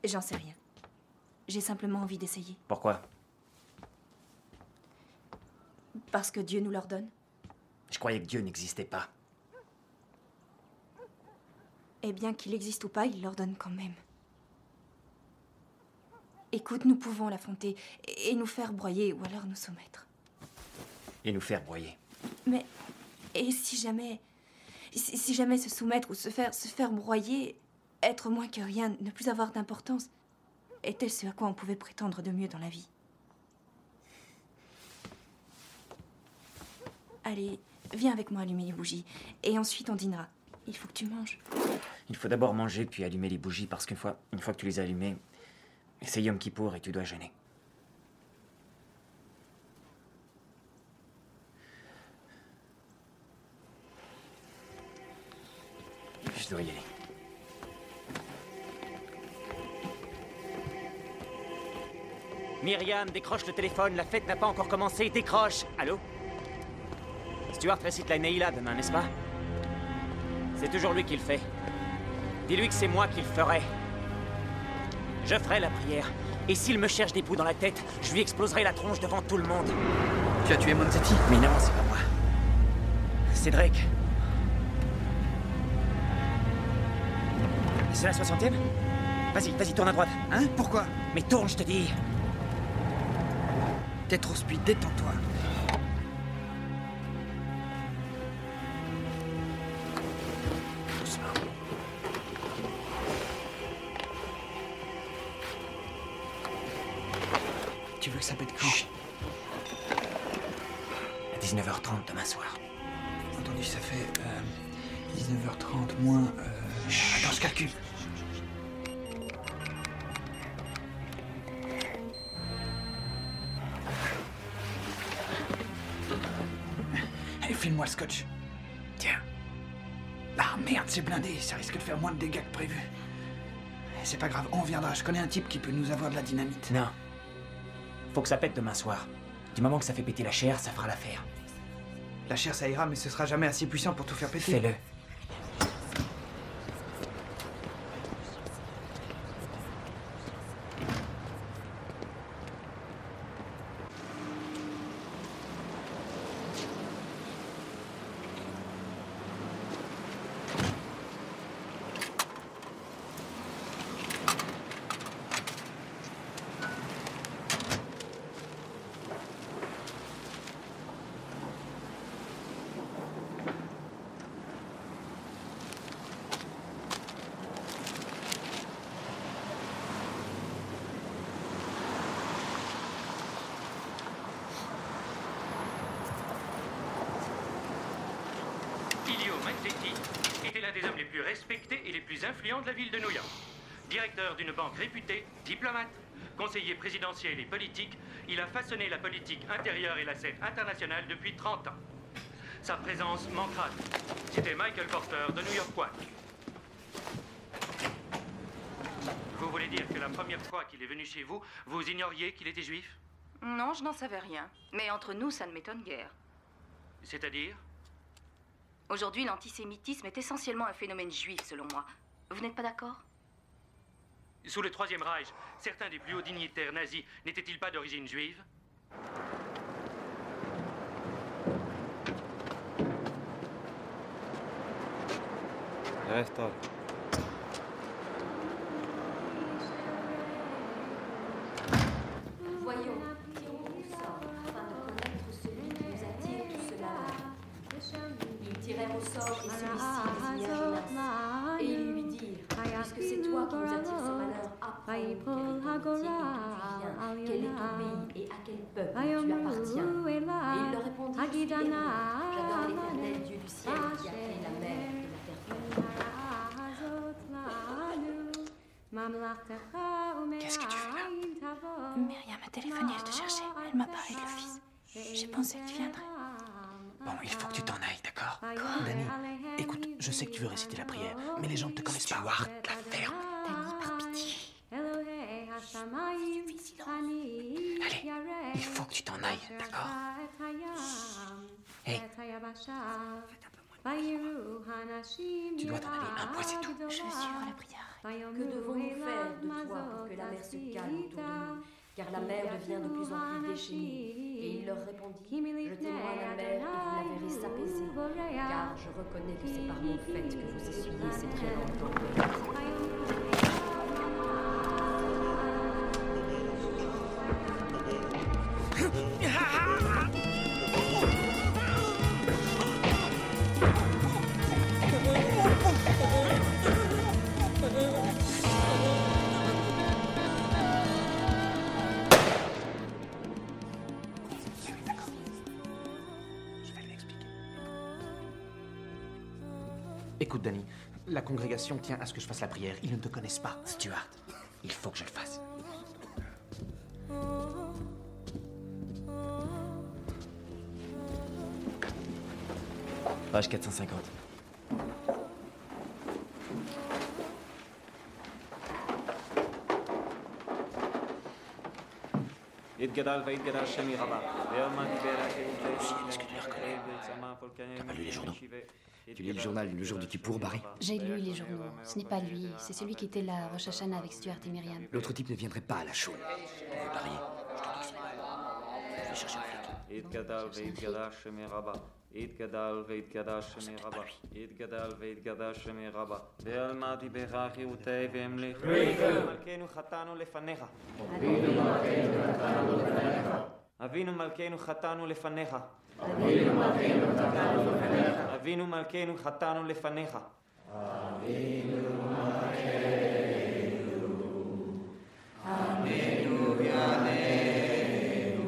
J'en sais rien. J'ai simplement envie d'essayer. Pourquoi? Parce que Dieu nous l'ordonne. Je croyais que Dieu n'existait pas. Et bien qu'il existe ou pas, il l'ordonne quand même. Écoute, nous pouvons l'affronter et nous faire broyer ou alors nous soumettre. Et nous faire broyer. Mais, et si jamais se soumettre ou se faire broyer, être moins que rien, ne plus avoir d'importance, était ce à quoi on pouvait prétendre de mieux dans la vie. Allez, viens avec moi allumer les bougies et ensuite on dînera. Il faut que tu manges. Il faut d'abord manger puis allumer les bougies parce qu'une fois que tu les as allumées, c'est Yom Kippour et tu dois jeûner. Je dois y aller. Myriam, décroche le téléphone, la fête n'a pas encore commencé, décroche. Allô? Stuart récite la Neila demain, n'est-ce pas? C'est toujours lui qui le fait. Dis-lui que c'est moi qui le ferai. Je ferai la prière. Et s'il me cherche des poux dans la tête, je lui exploserai la tronche devant tout le monde. Tu as tué Monzetti? Mais non, c'est pas moi. C'est Drake. C'est la 60e? Vas-y, tourne à droite. Hein? Pourquoi? Mais tourne, je te dis. T'es trop speed, détends-toi. Doucement. Tu veux que ça pète quand? Chut. À 19h30 demain soir. Entendu, ça fait 19h30 moins... Attends, je calcule. Allez, file-moi le scotch. Tiens. Ah merde, c'est blindé, ça risque de faire moins de dégâts que prévu. C'est pas grave, on reviendra. Je connais un type qui peut nous avoir de la dynamite. Non. Faut que ça pète demain soir. Du moment que ça fait péter la chair, ça fera l'affaire. La chair, ça ira, mais ce sera jamais assez puissant pour tout faire péter. Fais-le. Était l'un des hommes les plus respectés et les plus influents de la ville de New York. Directeur d'une banque réputée, diplomate, conseiller présidentiel et politique, il a façonné la politique intérieure et la scène internationale depuis 30 ans. Sa présence manquera. C'était Michael Porter de New York One. Vous voulez dire que la première fois qu'il est venu chez vous, vous ignoriez qu'il était juif? Non, je n'en savais rien. Mais entre nous, ça ne m'étonne guère. C'est-à-dire? Aujourd'hui, l'antisémitisme est essentiellement un phénomène juif, selon moi. Vous n'êtes pas d'accord? Sous le Troisième Reich, certains des plus hauts dignitaires nazis n'étaient-ils pas d'origine juive? Voyons, tirons au sort afin de connaître celui qui nous attire tout cela. Ils tirèrent au sort et celui-ci désigna Jonas. Et ils lui dirent, puisque c'est toi qui nous attires ce malheur, apprends quel est ton métier et d'où tu viens, quel est ton pays et à quel peuple tu appartiens. Et il leur répondit, je suis Hébreu. J'adore l'éternel Dieu du ciel qui a créé la mer et la terre. Qu'est-ce que tu fais là? Myriam a téléphoné, elle te cherchait. Elle m'a parlé de l'office. J'ai pensé que tu viendrais. Bon, il faut que tu t'en ailles, d'accord? Danny, écoute, je sais que tu veux réciter la prière, mais les gens ne te connaissent pas. Stuart, la ferme. Danny, par pitié. Allez, il faut que tu t'en ailles, d'accord? Hey. Tu dois t'en aller un point, c'est tout. Je veux suivre la prière. Que devons-nous faire de toi pour que la mer se calme autour de nous? Car la mer devient de plus en plus déchaînée. Et il leur répondit, jetez-moi à la mer et vous la verrez s'apaiser. Car je reconnais que c'est par mon fait que vous essuyez ces très grandes tempêtes. Écoute, Danny, la congrégation tient à ce que je fasse la prière. Ils ne te connaissent pas. Stuart, il faut que je le fasse. Page 450. T'as pas lu les journaux? Tu lis le journal le jour du Kippour, Barry? J'ai lu les journaux. Ce n'est pas lui, c'est celui qui était là, Rosh Hashanah avec Stuart et Myriam. L'autre type ne viendrait pas à la show. Barry, je te dis que c'est mal. Je vais chercher un flic. יתגדל ויתגדש שמי רבה, יתגדל ויתגדש שמי רבה, ואלמדי ברכי ותי והמליך, מלכנו חטאנו לפניך, אבינו מלכנו חטאנו לפניך, אבינו מלכנו חטאנו לפניך, אבינו בימינו,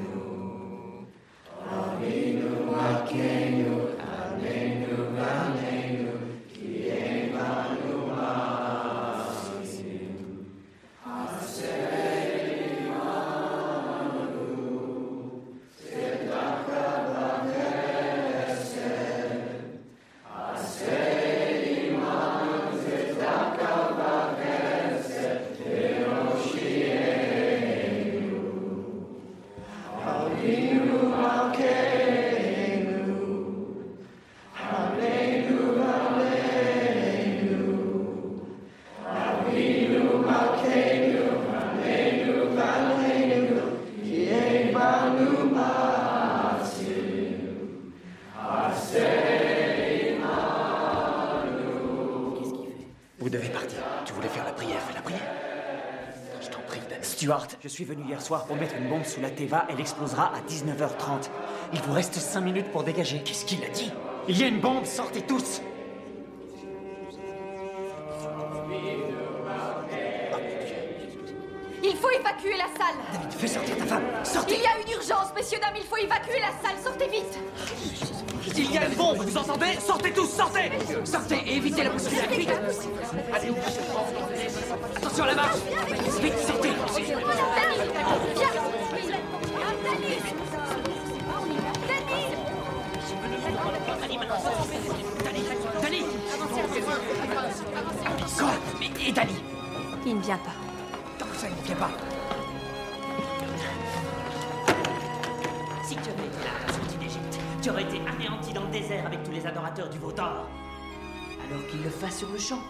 אבינו מלכנו, אבינו בימינו, כי אין בנו מעשים, עשה עמנו, צדקה וחסד, עשה עמנו, צדקה וחסד, והושיענו, אבינו מלכנו. Vous devez partir. Tu voulais faire la prière, fais la prière. Je t'en prie, Danny. Stuart, je suis venu hier soir pour mettre une bombe sous la Teva. Elle explosera à 19h30. Il vous reste 5 minutes pour dégager. Qu'est-ce qu'il a dit? Il y a une bombe, sortez tous! Il faut évacuer la salle. David, fais sortir ta femme. Sortez! Il y a une urgence, messieurs, dames, il faut évacuer la salle. Sortez vite. Il y a une bombe, vous entendez? Sortez tous, sortez! Sortez et évitez la bousculade, vite! Allez, attention à la marche! Vite, sortez! Danny! Quoi? Et Danny? Il ne vient pas. Comment ça, il ne vient pas? Si tu avais été là à la sortie d'Égypte, tu aurais été anéanti dans le désert avec tous les adorateurs du veau d'or. Alors qu'il le fasse sur le champ.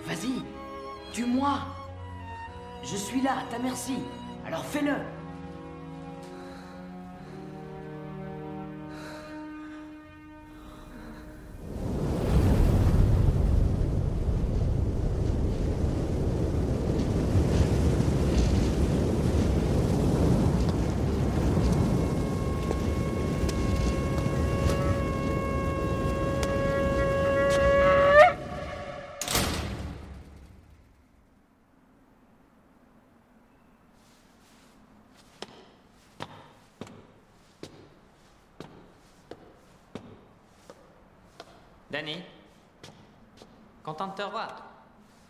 Vas-y, tue-moi. Je suis là, à ta merci. Alors fais-le. Danny, content de te revoir.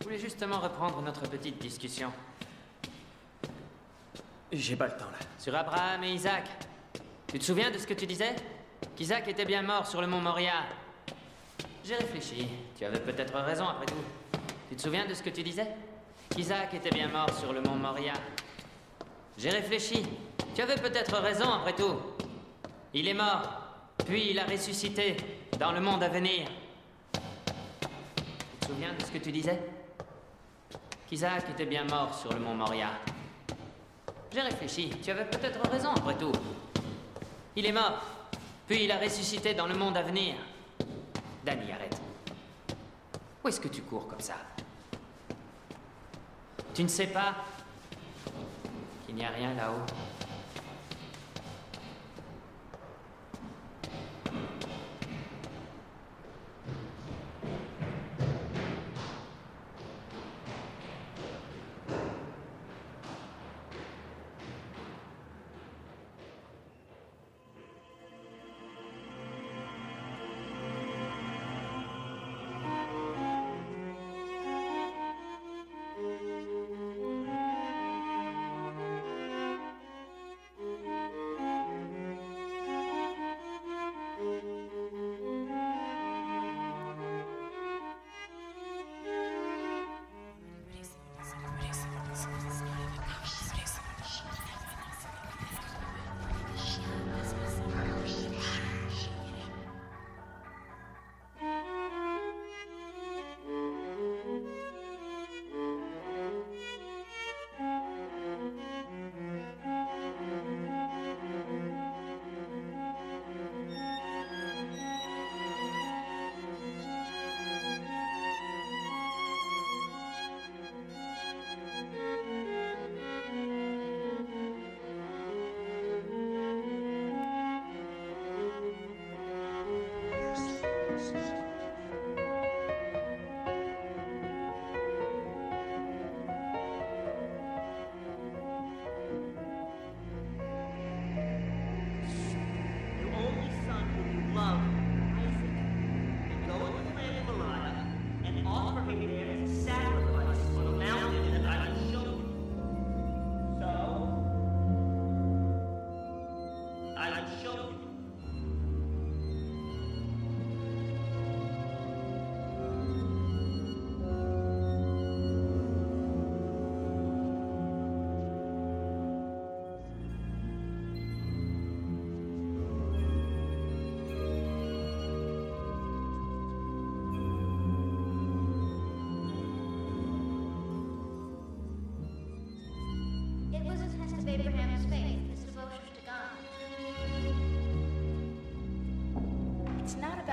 Je voulais justement reprendre notre petite discussion. J'ai pas le temps, là. Sur Abraham et Isaac. Tu te souviens de ce que tu disais? Qu'Isaac était bien mort sur le mont Moria. J'ai réfléchi. Tu avais peut-être raison, après tout. Tu te souviens de ce que tu disais? Qu'Isaac était bien mort sur le mont Moria. J'ai réfléchi. Tu avais peut-être raison, après tout. Il est mort, puis il a ressuscité dans le monde à venir. Tu te souviens de ce que tu disais? Qu'Isaac était bien mort sur le mont Moria. J'ai réfléchi. Tu avais peut-être raison, après tout. Il est mort, puis il a ressuscité dans le monde à venir. Danny, arrête. Où est-ce que tu cours comme ça? Tu ne sais pas qu'il n'y a rien là-haut?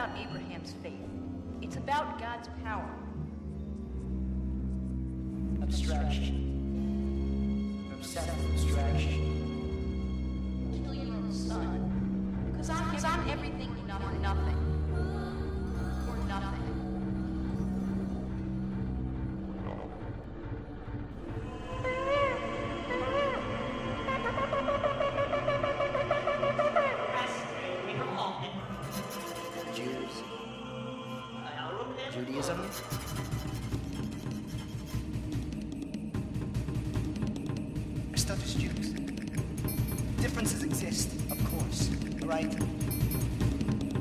about Abraham's faith. It's about God's power. Abstraction. Obsessive abstraction. Kill your own son. Because I'm everything or nothing. Or nothing. Jews. Judaism. Stuff is Jews. Differences exist, of course, right?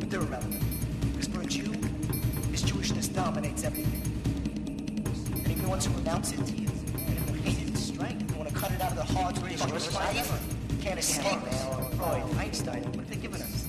But they're irrelevant. Because for a Jew, his Jewishness dominates everything. And even the ones who renounce it, and hate its strength, and want to cut it out of their hearts, fucking life, can't escape it. Freud, Einstein, what have they given us?